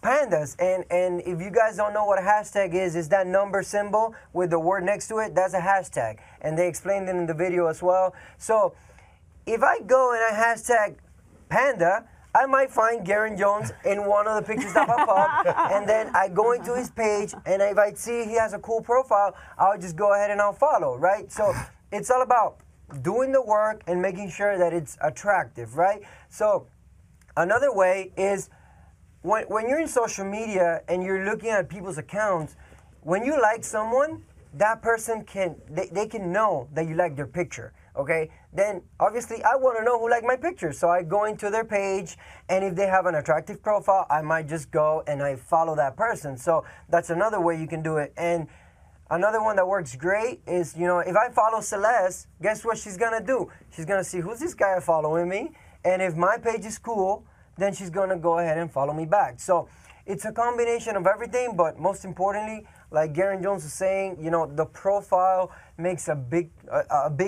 pandas, and if you guys don't know what a hashtag is that number symbol with the word next to it. That's a hashtag, and they explained it in the video as well. So if I go and I hashtag panda, I might find Garen Jones in one of the pictures that pop up, and then I go into his page, and if I see he has a cool profile, I'll just go ahead and I'll follow, right? So it's all about doing the work and making sure that it's attractive, right? So another way is when you're in social media and you're looking at people's accounts, when you like someone, that person they can know that you like their picture, okay? Then obviously I want to know who liked my picture, so I go into their page, and if they have an attractive profile, I might just go and I follow that person. So that's another way you can do it. And another one that works great is, if I follow Celeste, guess what she's gonna do? She's gonna see, who's this guy following me? And if my page is cool, then she's going to go ahead and follow me back. So it's a combination of everything, but most importantly, like Garen Jones was saying, the profile makes a big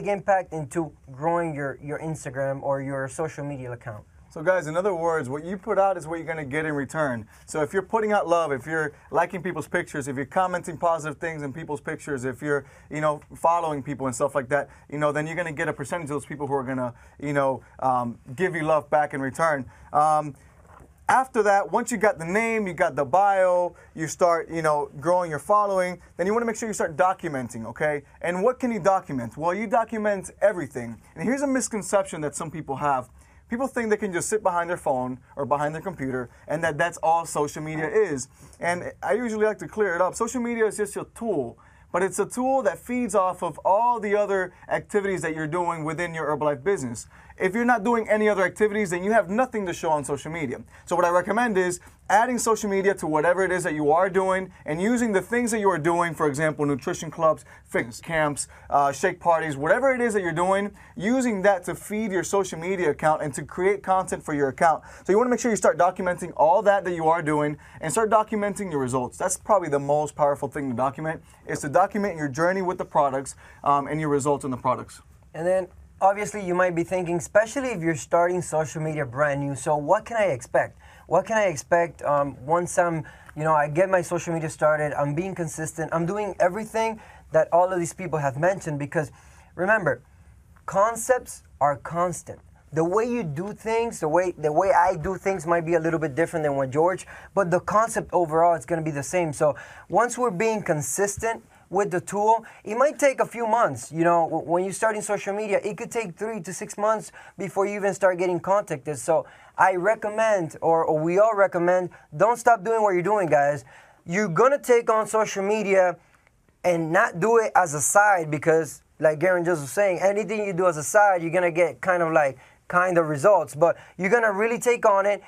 impact into growing your Instagram or your social media account. So guys, in other words, what you put out is what you're going to get in return. So if you're putting out love, if you're liking people's pictures, if you're commenting positive things in people's pictures, if you're, following people and stuff like that, then you're going to get a percentage of those people who are going to, give you love back in return. After that, once you got the name, you got the bio, you start, growing your following, then you want to make sure you start documenting, okay? And what can you document? Well, you document everything. And here's a misconception that some people have. People think they can just sit behind their phone or behind their computer and that's all social media is. And I usually like to clear it up. Social media is just a tool, but it's a tool that feeds off of all the other activities that you're doing within your Herbalife business. If you're not doing any other activities, then you have nothing to show on social media. So what I recommend is adding social media to whatever it is that you are doing and using the things that you are doing, for example, nutrition clubs, fitness camps, shake parties, whatever it is that you're doing, using that to feed your social media account and to create content for your account. So you want to make sure you start documenting all that you are doing and start documenting your results. That's probably the most powerful thing to document, is to document your journey with the products and your results in the products. And then obviously you might be thinking, especially if you're starting social media brand new, so what can I expect? What can I expect once I get my social media started, I'm being consistent, I'm doing everything that all of these people have mentioned? Because remember, concepts are constant. The way you do things, the way I do things might be a little bit different than what George, but the concept overall is going to be the same. So once we're being consistent with the tool, it might take a few months. You know, when you're starting social media, it could take 3 to 6 months before you even start getting contacted. So I recommend, or we all recommend, don't stop doing what you're doing, guys. You're gonna take on social media and not do it as a side, because like Garen just was saying, anything you do as a side, you're gonna get kind of results. But you're gonna really take on it,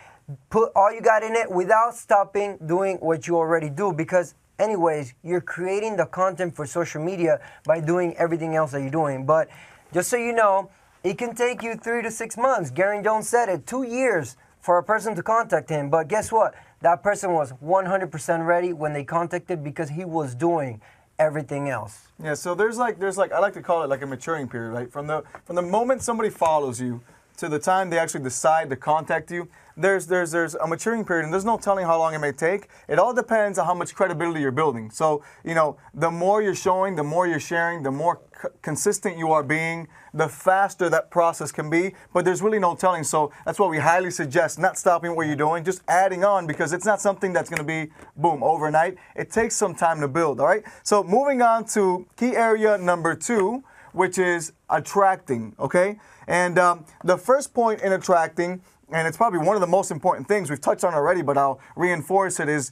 put all you got in it without stopping doing what you already do, because anyways, you're creating the content for social media by doing everything else that you're doing. But just so you know, it can take you 3 to 6 months. Garen Jones said it, 2 years for a person to contact him. But guess what? That person was 100% ready when they contacted, because he was doing everything else. Yeah, so there's like I like to call it like a maturing period, right? From the moment somebody follows you to the time they actually decide to contact you, there's a maturing period, and there's no telling how long it may take. It all depends on how much credibility you're building. So, you know, the more you're showing, the more you're sharing, the more consistent you are being, the faster that process can be. But there's really no telling. So that's why we highly suggest not stopping what you're doing, just adding on, because it's not something that's going to be, boom, overnight. It takes some time to build, all right? So moving on to key area number 2, which is attracting, okay? And the first point in attracting, and it's probably one of the most important things we've touched on already, but I'll reinforce it, is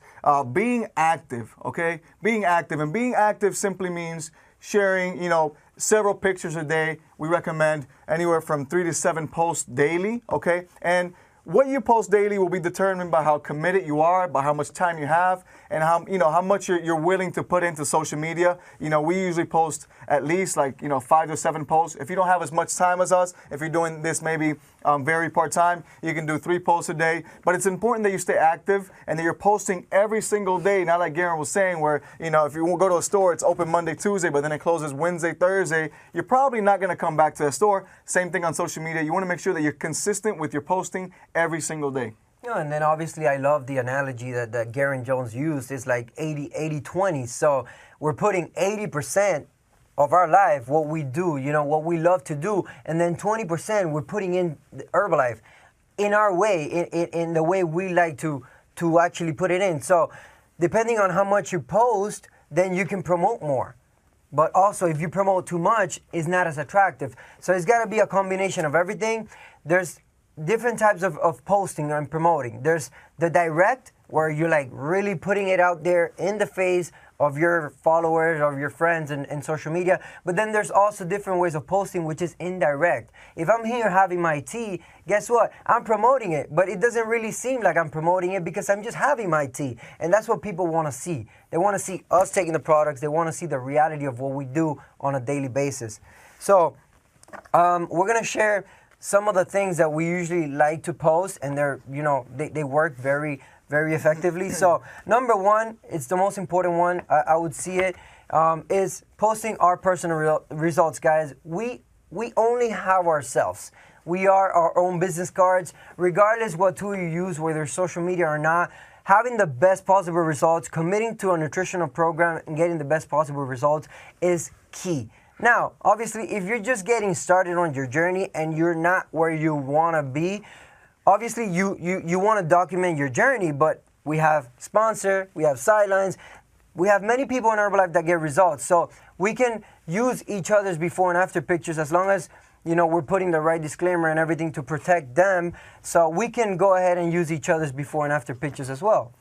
being active, okay? Being active. And being active simply means sharing, you know, several pictures a day. We recommend anywhere from 3 to 7 posts daily, okay? And what you post daily will be determined by how committed you are, by how much time you have, and how much you're willing to put into social media. You know, we usually post at least 5 to 7 posts. If you don't have as much time as us, if you're doing this maybe very part-time, you can do 3 posts a day. But it's important that you stay active and that you're posting every single day. Not like Garen was saying, where, you know, if you go to a store, it's open Monday, Tuesday, but then it closes Wednesday, Thursday. You're probably not going to come back to the store. Same thing on social media. You want to make sure that you're consistent with your posting every single day. Yeah, and then obviously I love the analogy that Garen Jones used. It's like 80-20. So we're putting 80% of our life, what we do, you know, what we love to do, and then 20% we're putting in Herbalife in our way, in the way we like to actually put it in. So depending on how much you post, then you can promote more. But also, if you promote too much, it's not as attractive. So it's got to be a combination of everything. There's different types of posting and promoting. There's the direct, where you're like really putting it out there in the face of your followers, of your friends in social media. But then there's also different ways of posting, which is indirect. If I'm here having my tea, guess what? I'm promoting it, but it doesn't really seem like I'm promoting it, because I'm just having my tea. And that's what people want to see. They want to see us taking the products. They want to see the reality of what we do on a daily basis. So we're going to share some of the things that we usually like to post, and they work very, very effectively. So number 1, it's the most important one, I would see it, is posting our personal results, guys. We only have ourselves. We are our own business cards, regardless what tool you use, whether social media or not. Having the best possible results, committing to a nutritional program and getting the best possible results is key. Now, obviously, if you're just getting started on your journey and you're not where you want to be, obviously you want to document your journey, but we have sponsor, we have sidelines, we have many people in Herbalife that get results. So we can use each other's before and after pictures, as long as, you know, we're putting the right disclaimer and everything to protect them. So we can go ahead and use each other's before and after pictures as well.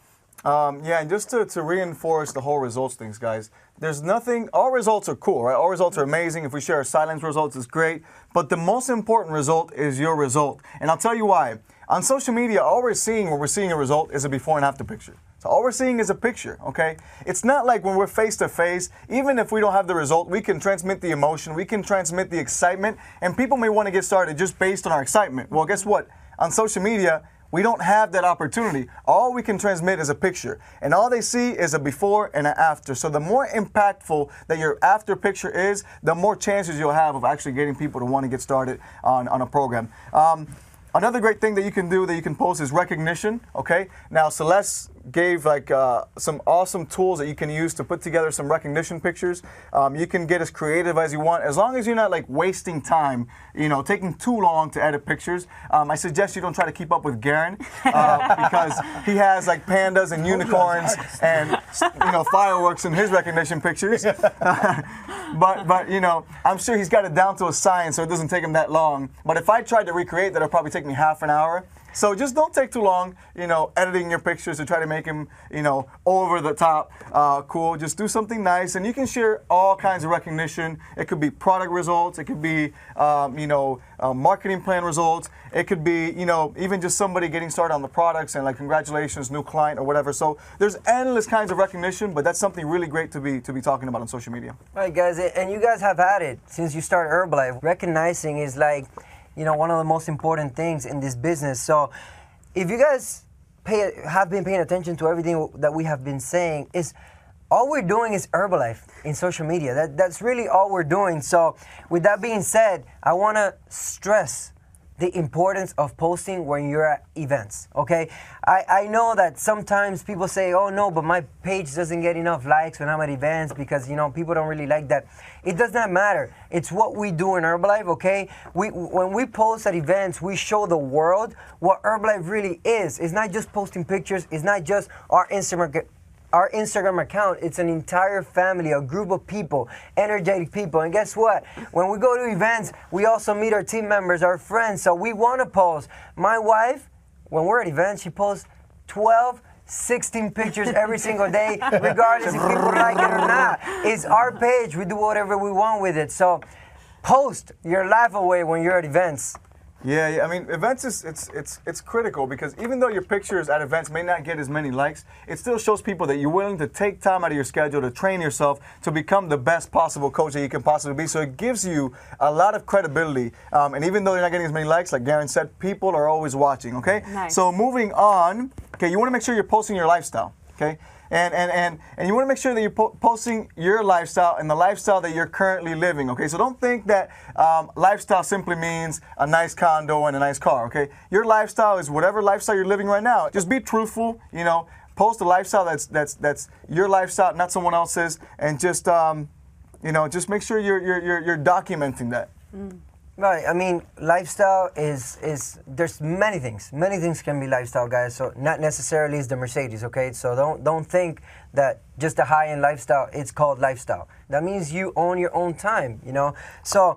Yeah, and just to reinforce the whole results things, guys, there's nothing, all results are cool, right? All results are amazing. If we share our silence results, it's great. But the most important result is your result. And I'll tell you why. On social media, all we're seeing when we're seeing a result is a before and after picture. So all we're seeing is a picture, okay? It's not like when we're face to face, even if we don't have the result, we can transmit the emotion, we can transmit the excitement, and people may want to get started just based on our excitement. Well, guess what? On social media, we don't have that opportunity. All we can transmit is a picture, and all they see is a before and an after. So the more impactful that your after picture is, the more chances you'll have of actually getting people to want to get started on a program. Another great thing that you can do that you can post is recognition, okay? Now, Celeste gave like some awesome tools that you can use to put together some recognition pictures. You can get as creative as you want, as long as you're not like wasting time, you know, taking too long to edit pictures. I suggest you don't try to keep up with Garen because he has like pandas and unicorns and, you know, fireworks in his recognition pictures. But you know, I'm sure he's got it down to a science, so it doesn't take him that long. But if I tried to recreate that, it'll probably take me half an hour. So just don't take too long, you know, editing your pictures to try to make them, you know, over the top cool. Just do something nice, and you can share all kinds of recognition. It could be product results. It could be, you know, marketing plan results. It could be, you know, even just somebody getting started on the products and like congratulations, new client or whatever. So there's endless kinds of recognition, but that's something really great to be talking about on social media. All right, guys, and you guys have had it since you started Herbalife. Recognizing is like, you know, one of the most important things in this business. So if you guys have been paying attention to everything that we have been saying, is all we're doing is Herbalife in social media. That's really all we're doing. So with that being said, I want to stress the importance of posting when you're at events, okay? I know that sometimes people say, oh no, but my page doesn't get enough likes when I'm at events because, you know, people don't really like that. It does not matter. It's what we do in Herbalife, okay? When we post at events, we show the world what Herbalife really is. It's not just posting pictures. It's not just our Instagram account. It's an entire family, a group of people, energetic people. And guess what? When we go to events, we also meet our team members, our friends. So we want to post. My wife, when we're at events, she posts 12, 16 pictures every single day, regardless if people like it or not. It's our page. We do whatever we want with it. So post your life away when you're at events. Yeah, I mean, events it's critical because even though your pictures at events may not get as many likes, it still shows people that you're willing to take time out of your schedule to train yourself to become the best possible coach that you can possibly be. So it gives you a lot of credibility. And even though you're not getting as many likes, like Garen said, people are always watching, okay? Nice. So moving on, okay, you want to make sure you're posting your lifestyle, okay? And you want to make sure that you're posting your lifestyle and the lifestyle that you're currently living, okay? So don't think that lifestyle simply means a nice condo and a nice car, okay? Your lifestyle is whatever lifestyle you're living right now. Just be truthful, you know, post a lifestyle that's your lifestyle, not someone else's, and just, you know, just make sure you're documenting that. Right, I mean, lifestyle is there's many things. Many things can be lifestyle, guys. So not necessarily is the Mercedes, okay? So don't think that just a high-end lifestyle, it's called lifestyle. That means you own your own time, you know? So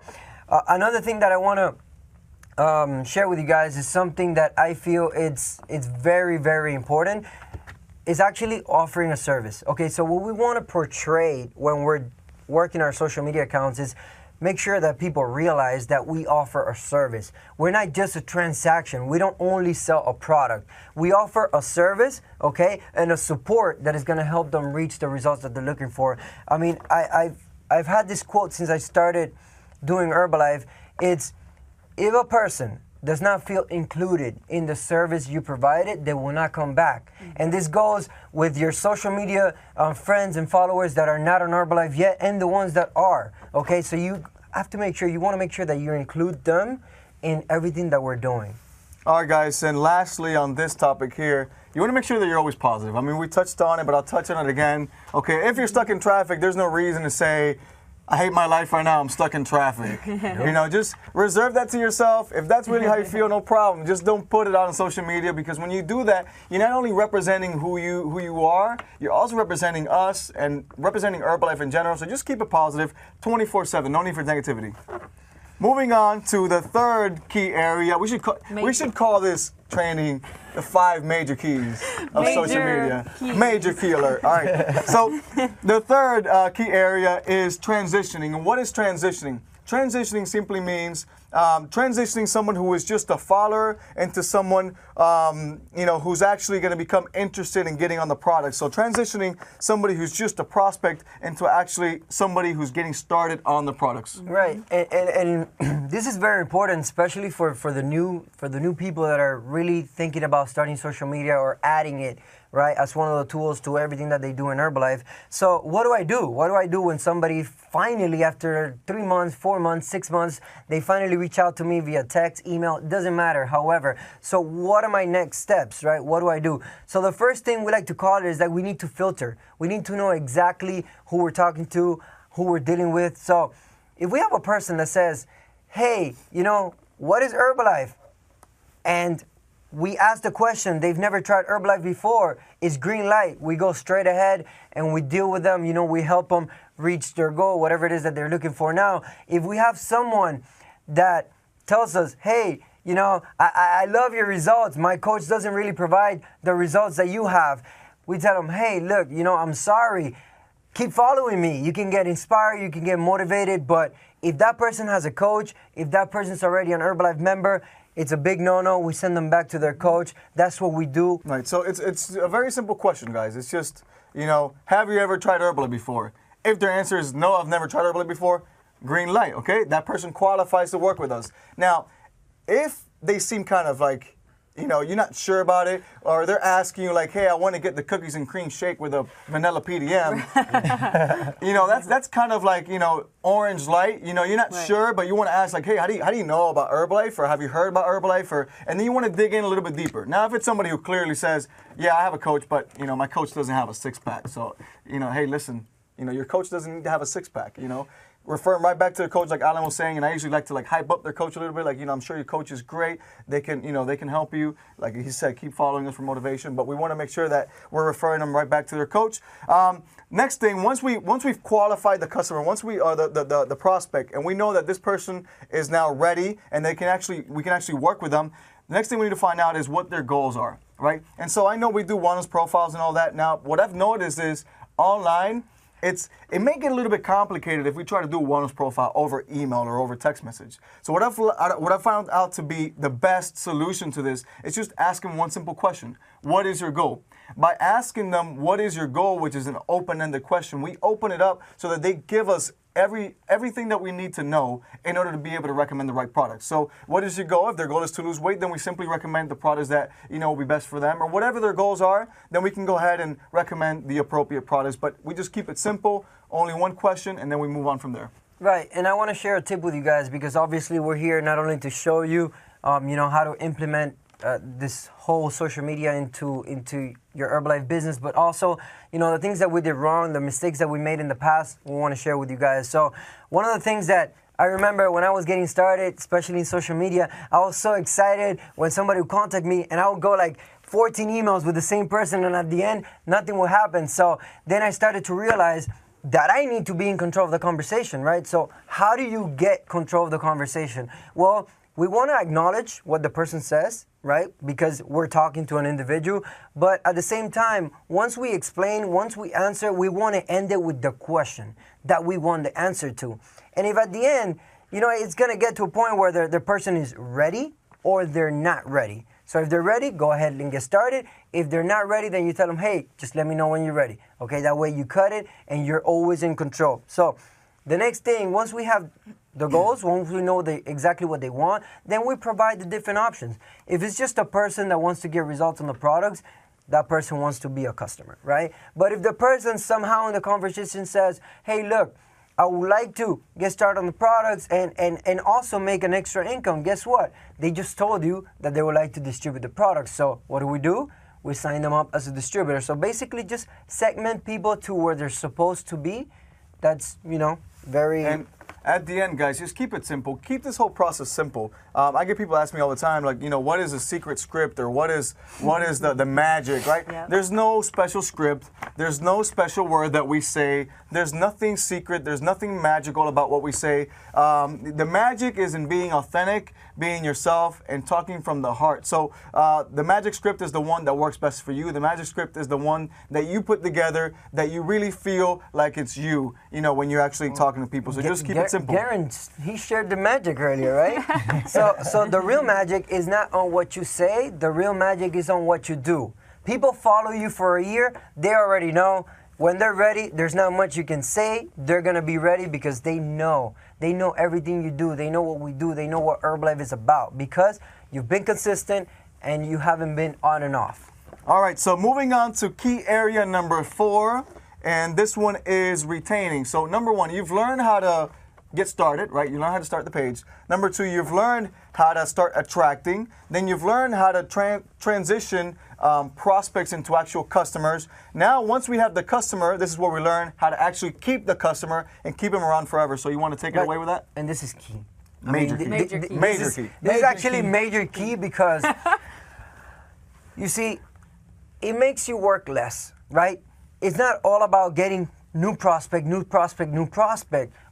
another thing that I want to share with you guys is something that I feel it's very, very important. Is actually offering a service, okay? So what we want to portray when we're working our social media accounts is make sure that people realize that we offer a service. We're not just a transaction. We don't only sell a product. We offer a service, okay, and a support that is going to help them reach the results that they're looking for. I mean, I've had this quote since I started doing Herbalife. It's, if a person does not feel included in the service you provided, they will not come back. And this goes with your social media friends and followers that are not on Herbalife yet and the ones that are. Okay, so you have to make sure, you want to make sure that you include them in everything that we're doing. All right, guys, and lastly on this topic here, you want to make sure that you're always positive. I mean, we touched on it, but I'll touch on it again. Okay, if you're stuck in traffic, there's no reason to say, I hate my life right now, I'm stuck in traffic. You know, just reserve that to yourself. If that's really how you feel, no problem. Just don't put it out on social media, because when you do that, you're not only representing who you are, you're also representing us and representing Herbalife in general. So just keep it positive 24/7. No need for negativity. Moving on to the third key area, we should call this training the 5 major keys of social media. Major key alert. All right. So the third key area is transitioning. And what is transitioning? Transitioning simply means transitioning someone who is just a follower into someone, who's actually going to become interested in getting on the product. So transitioning somebody who's just a prospect into actually somebody who's getting started on the products. Right, and this is very important, especially for the new people that are really thinking about starting social media or adding it, right, as one of the tools to everything that they do in Herbalife. So what do I do? What do I do when somebody finally, after 3 months, 4 months, 6 months, they finally reach out to me via text, email, it doesn't matter, however. So what are my next steps, right? What do I do? So the first thing we like to call it is that we need to filter. We need to know exactly who we're talking to, who we're dealing with. So if we have a person that says, hey, what is Herbalife? And we ask the question, they've never tried Herbalife before, it's green light. We go straight ahead and we deal with them, we help them reach their goal, whatever it is that they're looking for. Now, if we have someone that tells us, hey, I love your results, my coach doesn't really provide the results that you have, we tell them, hey, look, I'm sorry, keep following me. You can get inspired, you can get motivated, but if that person has a coach, if that person's already an Herbalife member, it's a big no-no. We send them back to their coach. That's what we do. Right. So it's a very simple question, guys. It's just, have you ever tried Herbalife before? If their answer is no, I've never tried Herbalife before, green light, okay? That person qualifies to work with us. Now, if they seem kind of like, you're not sure about it, or they're asking you like, hey, I want to get the cookies and cream shake with a vanilla PDM, that's kind of like, orange light. You're not sure, but you want to ask like, hey, how do you know about Herbalife, or have you heard about Herbalife, and then you want to dig in a little bit deeper. Now, if it's somebody who clearly says, yeah, I have a coach, but my coach doesn't have a six-pack, so hey, listen, your coach doesn't need to have a six-pack, refer them right back to the coach, like Alan was saying, and I usually like to hype up their coach a little bit. Like, I'm sure your coach is great. They can, they can help you. Like he said, keep following us for motivation. But we want to make sure that we're referring them right back to their coach. Next thing, once we've qualified the customer, once we are the prospect, and we know that this person is now ready, and we can actually work with them. The next thing we need to find out is what their goals are, right? And so I know we do wellness profiles and all that. Now, what I've noticed is online, it may get a little bit complicated if we try to do a wellness profile over email or over text message. So what I found out to be the best solution to this is just asking one simple question: what is your goal? By asking them what is your goal, which is an open-ended question, we open it up so that they give us everything that we need to know in order to be able to recommend the right products. So what is your goal? If their goal is to lose weight, then we simply recommend the products that will be best for them, or whatever their goals are, then we can go ahead and recommend the appropriate products. But we just keep it simple, only one question, and then we move on from there. Right, and I want to share a tip with you guys, because obviously we're here not only to show you how to implement this whole social media into your Herbalife business, but also, the things that we did wrong, the mistakes that we made in the past, we want to share with you guys. So one of the things that I remember when I was getting started, especially in social media, I was so excited when somebody would contact me, and I would go like 14 emails with the same person, and at the end, nothing would happen. So then I started to realize that I need to be in control of the conversation, right? So how do you get control of the conversation? Well, we want to acknowledge what the person says, right? Because we're talking to an individual. But at the same time, once we explain, once we answer, we want to end it with the question that we want the answer to. And if at the end, it's going to get to a point where the person is ready or they're not ready. So if they're ready, go ahead and get started. If they're not ready, then you tell them, hey, just let me know when you're ready. Okay, that way you cut it and you're always in control. So the next thing, once we have the goals, once we know exactly what they want, then we provide the different options. If it's just a person that wants to get results on the products, that person wants to be a customer, right? But if the person somehow in the conversation says, hey, look, I would like to get started on the products and also make an extra income, guess what? They just told you that they would like to distribute the products. So what do? We sign them up as a distributor. So basically just segment people to where they're supposed to be. That's, very... And at the end, guys, just keep it simple. Keep this whole process simple. I get people ask me all the time, like, what is a secret script, or what is the magic, right? Yep. There's no special script. There's no special word that we say. There's nothing secret. There's nothing magical about what we say. The magic is in being authentic, being yourself, and talking from the heart. So the magic script is the one that works best for you. The magic script is the one that you put together that you really feel like it's you, when you're actually talking to people. So just keep it simple. Garen, he shared the magic earlier, right? so the real magic is not on what you say. The real magic is on what you do. People follow you for a year. They already know. When they're ready, there's not much you can say. They're going to be ready because they know. They know everything you do. They know what we do. They know what Herbalife is about because you've been consistent and you haven't been on and off. All right, so moving on to key area number 4, and this one is retaining. So number 1, you've learned how to get started, right? You learn how to start the page. Number 2, you've learned how to start attracting. Then you've learned how to transition prospects into actual customers. Now, once we have the customer, this is where we learn how to actually keep the customer and keep him around forever. So you want to take it away with that? And this is key. Major key. Major key. Major key. This is actually major key because, you see, it makes you work less, right? It's not all about getting new prospect.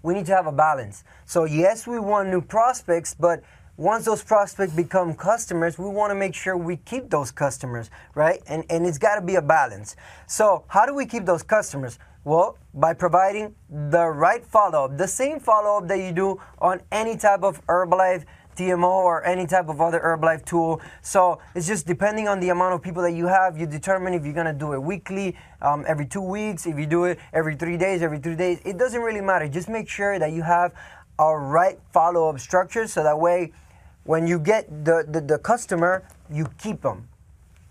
We need to have a balance. So yes, we want new prospects, but once those prospects become customers, we want to make sure we keep those customers, right? And it's got to be a balance. So how do we keep those customers? Well, by providing the right follow-up, the same follow-up that you do on any type of Herbalife TMO or any type of other Herbalife tool. So it's just depending on the amount of people that you have, you determine if you're going to do it weekly, every 2 weeks, if you do it every 3 days, it doesn't really matter. Just make sure that you have a right follow-up structure so that way when you get the customer, you keep them.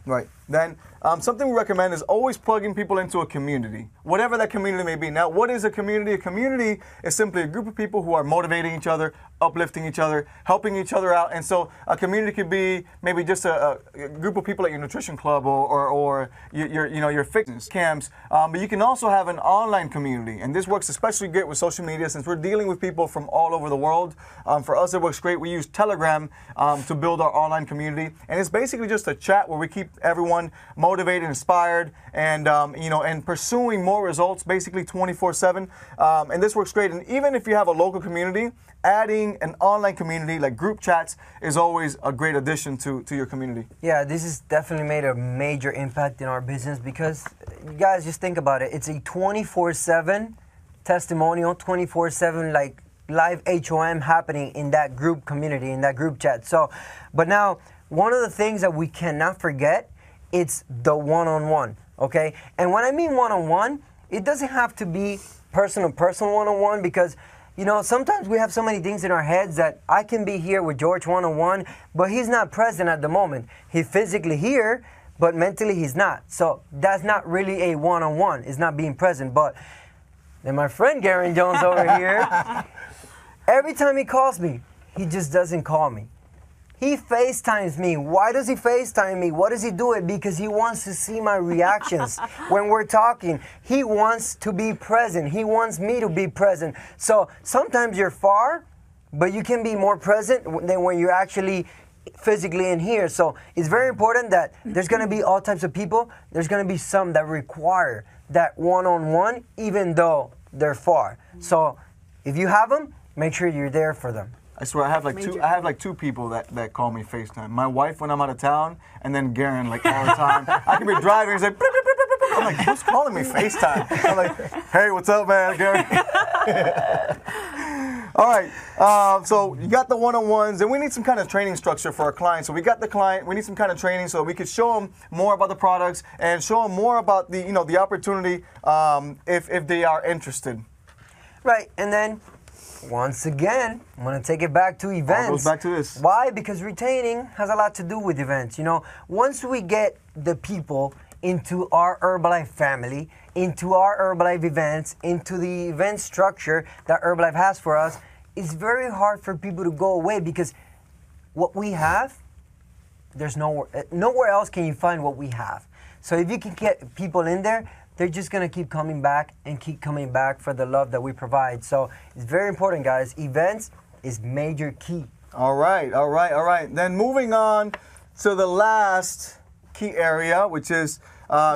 Right. Then something we recommend is always plugging people into a community, whatever that community may be. Now, what is a community? A community is simply a group of people who are motivating each other, uplifting each other, helping each other out. And so a community could be maybe just a group of people at your nutrition club or your fitness camps. But you can also have an online community. And this works especially good with social media since we're dealing with people from all over the world. For us, it works great. We use Telegram to build our online community. And it's basically just a chat where we keep everyone motivated, inspired, and and pursuing more results basically 24/7. And this works great. And even if you have a local community, adding an online community like group chats is always a great addition to your community. Yeah, this has definitely made a major impact in our business because you guys just think about it. It's a 24/7 testimonial, 24/7 like live HOM happening in that group community, in that group chat. So, but now one of the things that we cannot forget, it's the one-on-one, okay? And when I mean one-on-one, it doesn't have to be person-to-person one-on-one because, sometimes we have so many things in our heads that I can be here with George one-on-one, but he's not present at the moment. He's physically here, but mentally he's not. So that's not really a one-on-one. It's not being present. But then my friend Garen Jones over here, every time he calls me, he just doesn't call me. He FaceTimes me. Why does he FaceTime me? What does he do it? Because he wants to see my reactions when we're talking. He wants to be present. He wants me to be present. So sometimes you're far, but you can be more present than when you're actually physically in here. So it's very important that there's going to be all types of people. There's going to be some that require that one-on-one, even though they're far. So if you have them, make sure you're there for them. I swear, I have like two people that call me FaceTime. My wife when I'm out of town, and then Garen like all the time. I can be driving, he's like, beep, beep, beep, beep, beep. I'm like, who's calling me FaceTime? I'm like, hey, what's up, man, Garen? All right, so you got the one-on-ones, and we need some kind of training structure for our clients. So we got the client, we need some kind of training so we could show them more about the products and show them more about the the opportunity if they are interested. Right, and then once again, I'm going to take it back to events. All goes back to this. Why? Because retaining has a lot to do with events. Once we get the people into our Herbalife family, into our Herbalife events, into the event structure that Herbalife has for us, it's very hard for people to go away because what we have, there's nowhere else can you find what we have. So if you can get people in there, they're just going to keep coming back and keep coming back for the love that we provide. So it's very important, guys. Events is major key. All right. Then moving on to the last key area, which is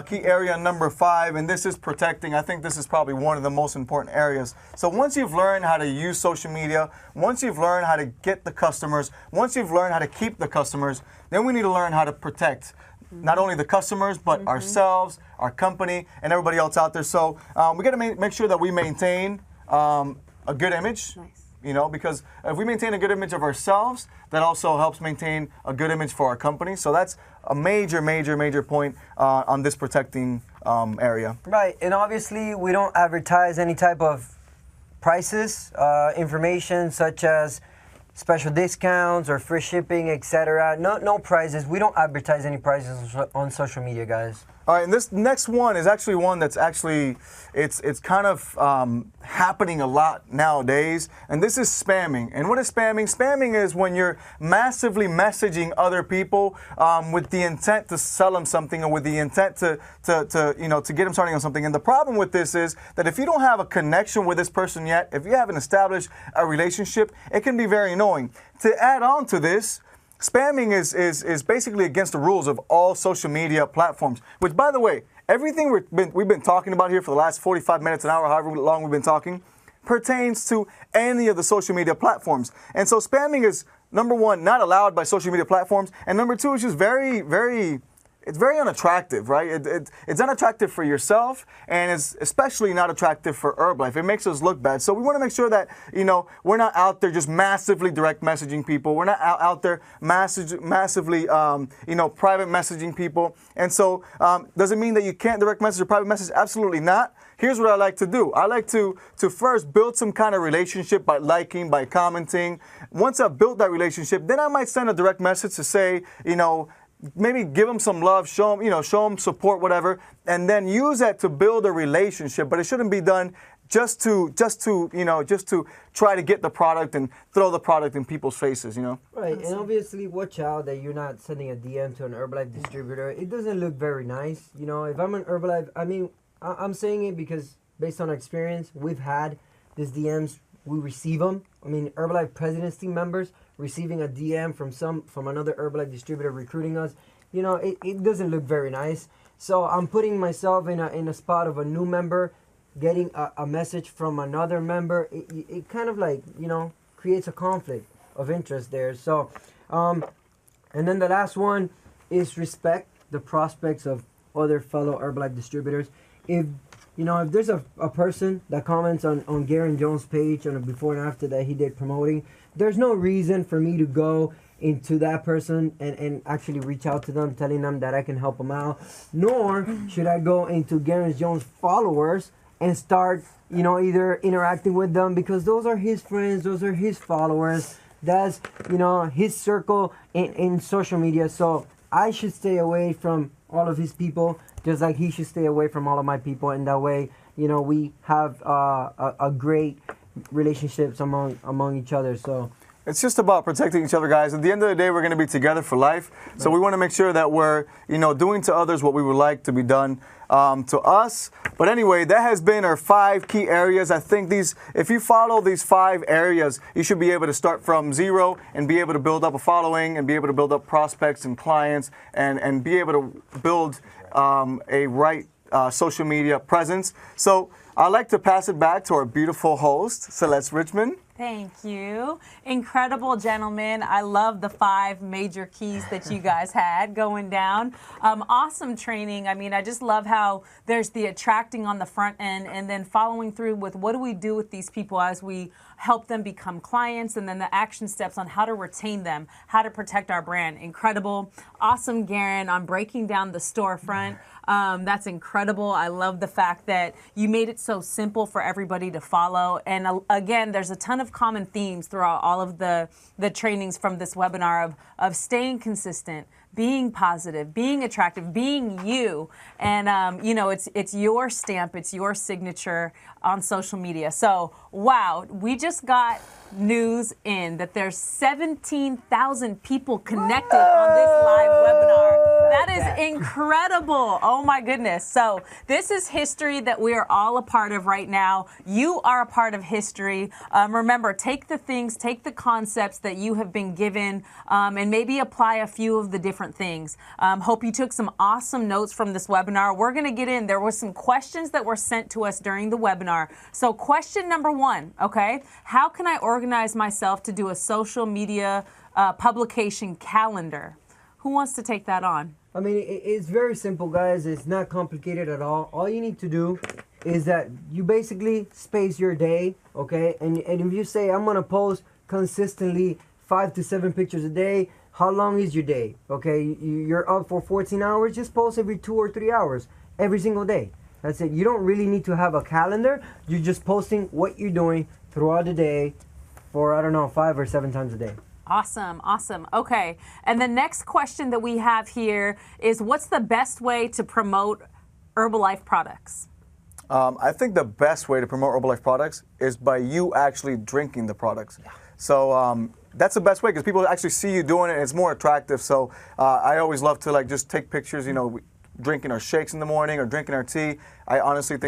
key area number 5, and this is protecting. I think this is probably one of the most important areas. So once you've learned how to use social media, once you've learned how to get the customers, once you've learned how to keep the customers, then we need to learn how to protect not only the customers, but ourselves, our company, and everybody else out there. So we got to make sure that we maintain a good image. Nice. because if we maintain a good image of ourselves, that also helps maintain a good image for our company. So that's a major, major, major point on this protecting area. Right, and obviously we don't advertise any type of prices, information such as special discounts or free shipping, etc. No prices. We don't advertise any prices on social media, guys. All right, and this next one is actually one that's actually, it's kind of happening a lot nowadays, and this is spamming. And what is spamming? Spamming is when you're massively messaging other people with the intent to sell them something or with the intent to get them starting on something. And the problem with this is that if you don't have a connection with this person yet, if you haven't established a relationship, it can be very annoying. To add on to this, spamming is basically against the rules of all social media platforms, which, by the way, everything we've been talking about here for the last 45 minutes, an hour, however long we've been talking, pertains to any of the social media platforms. And so spamming is, number one, not allowed by social media platforms, and number two, it's just very, very... It's very unattractive, right? It's unattractive for yourself, and it's especially not attractive for Herbalife. It makes us look bad. So we want to make sure that, we're not out there just massively direct messaging people. We're not out there massively, private messaging people. And so does it mean that you can't direct message or private message? Absolutely not. Here's what I like to do. I like to first build some kind of relationship by liking, by commenting. Once I've built that relationship, then I might send a direct message to say, maybe give them some love, show them support, whatever, and then use that to build a relationship. But it shouldn't be done just to try to get the product and throw the product in people's faces, Right, and obviously watch out that you're not sending a DM to an Herbalife distributor. It doesn't look very nice. If I'm an Herbalife, I'm saying it because based on experience, we've had these DMs. We receive them. Herbalife President's team members receiving a DM from another Herbalife distributor recruiting us. It doesn't look very nice. So I'm putting myself in a spot of a new member, getting a message from another member. It kind of creates a conflict of interest there. So, and then the last one is respect the prospects of other fellow Herbalife distributors. If there's a person that comments on Garen Jones' page on a before and after that he did promoting, there's no reason for me to go into that person and actually reach out to them, telling them that I can help them out. Nor should I go into Garen Jones' followers and start, either interacting with them, because those are his friends, those are his followers. That's, his circle in social media. So I should stay away from all of his people, just like he should stay away from all of my people. And that way, we have a great relationships among each other. So it's just about protecting each other, guys. At the end of the day, we're going to be together for life. Right. So we want to make sure that we're, doing to others what we would like to be done to us. But anyway, that has been our 5 key areas. I think if you follow these 5 areas, you should be able to start from zero and be able to build up a following and be able to build up prospects and clients and be able to build a right social media presence. So I'd like to pass it back to our beautiful host, Celeste Richmond. Thank you. Incredible, gentlemen. I love the 5 major keys that you guys had going down. Awesome training. I just love how there's the attracting on the front end and then following through with what do we do with these people as we help them become clients, and then the action steps on how to retain them, how to protect our brand. Incredible. Awesome, Garen, on breaking down the storefront. That's incredible. I love the fact that you made it so simple for everybody to follow. And again, there's a ton of common themes throughout all of the trainings from this webinar of staying consistent, being positive, being attractive, being you. And, it's your stamp, it's your signature on social media. So, wow, we just got news in that there's 17,000 people connected on this live webinar. That is incredible. Oh my goodness. So this is history that we are all a part of right now. You are a part of history. Remember, take the concepts that you have been given and maybe apply a few of the different things. Hope you took some awesome notes from this webinar. We're going to get in. There were some questions that were sent to us during the webinar. So question number 1, okay? How can I organize myself to do a social media publication calendar? Who wants to take that on? It's very simple, guys. It's not complicated at all. All you need to do is that you basically space your day, okay? And if you say, I'm gonna post consistently 5 to 7 pictures a day, how long is your day? Okay, you're up for 14 hours, just post every 2 or 3 hours, every single day. That's it. You don't really need to have a calendar. You're just posting what you're doing throughout the day for, I don't know, 5 or 7 times a day. Awesome, awesome. Okay, and the next question that we have here is, what's the best way to promote Herbalife products? I think the best way to promote Herbalife products is by you actually drinking the products. Yeah. So that's the best way, because people actually see you doing it and it's more attractive. So I always love to just take pictures, drinking our shakes in the morning or drinking our tea. I honestly think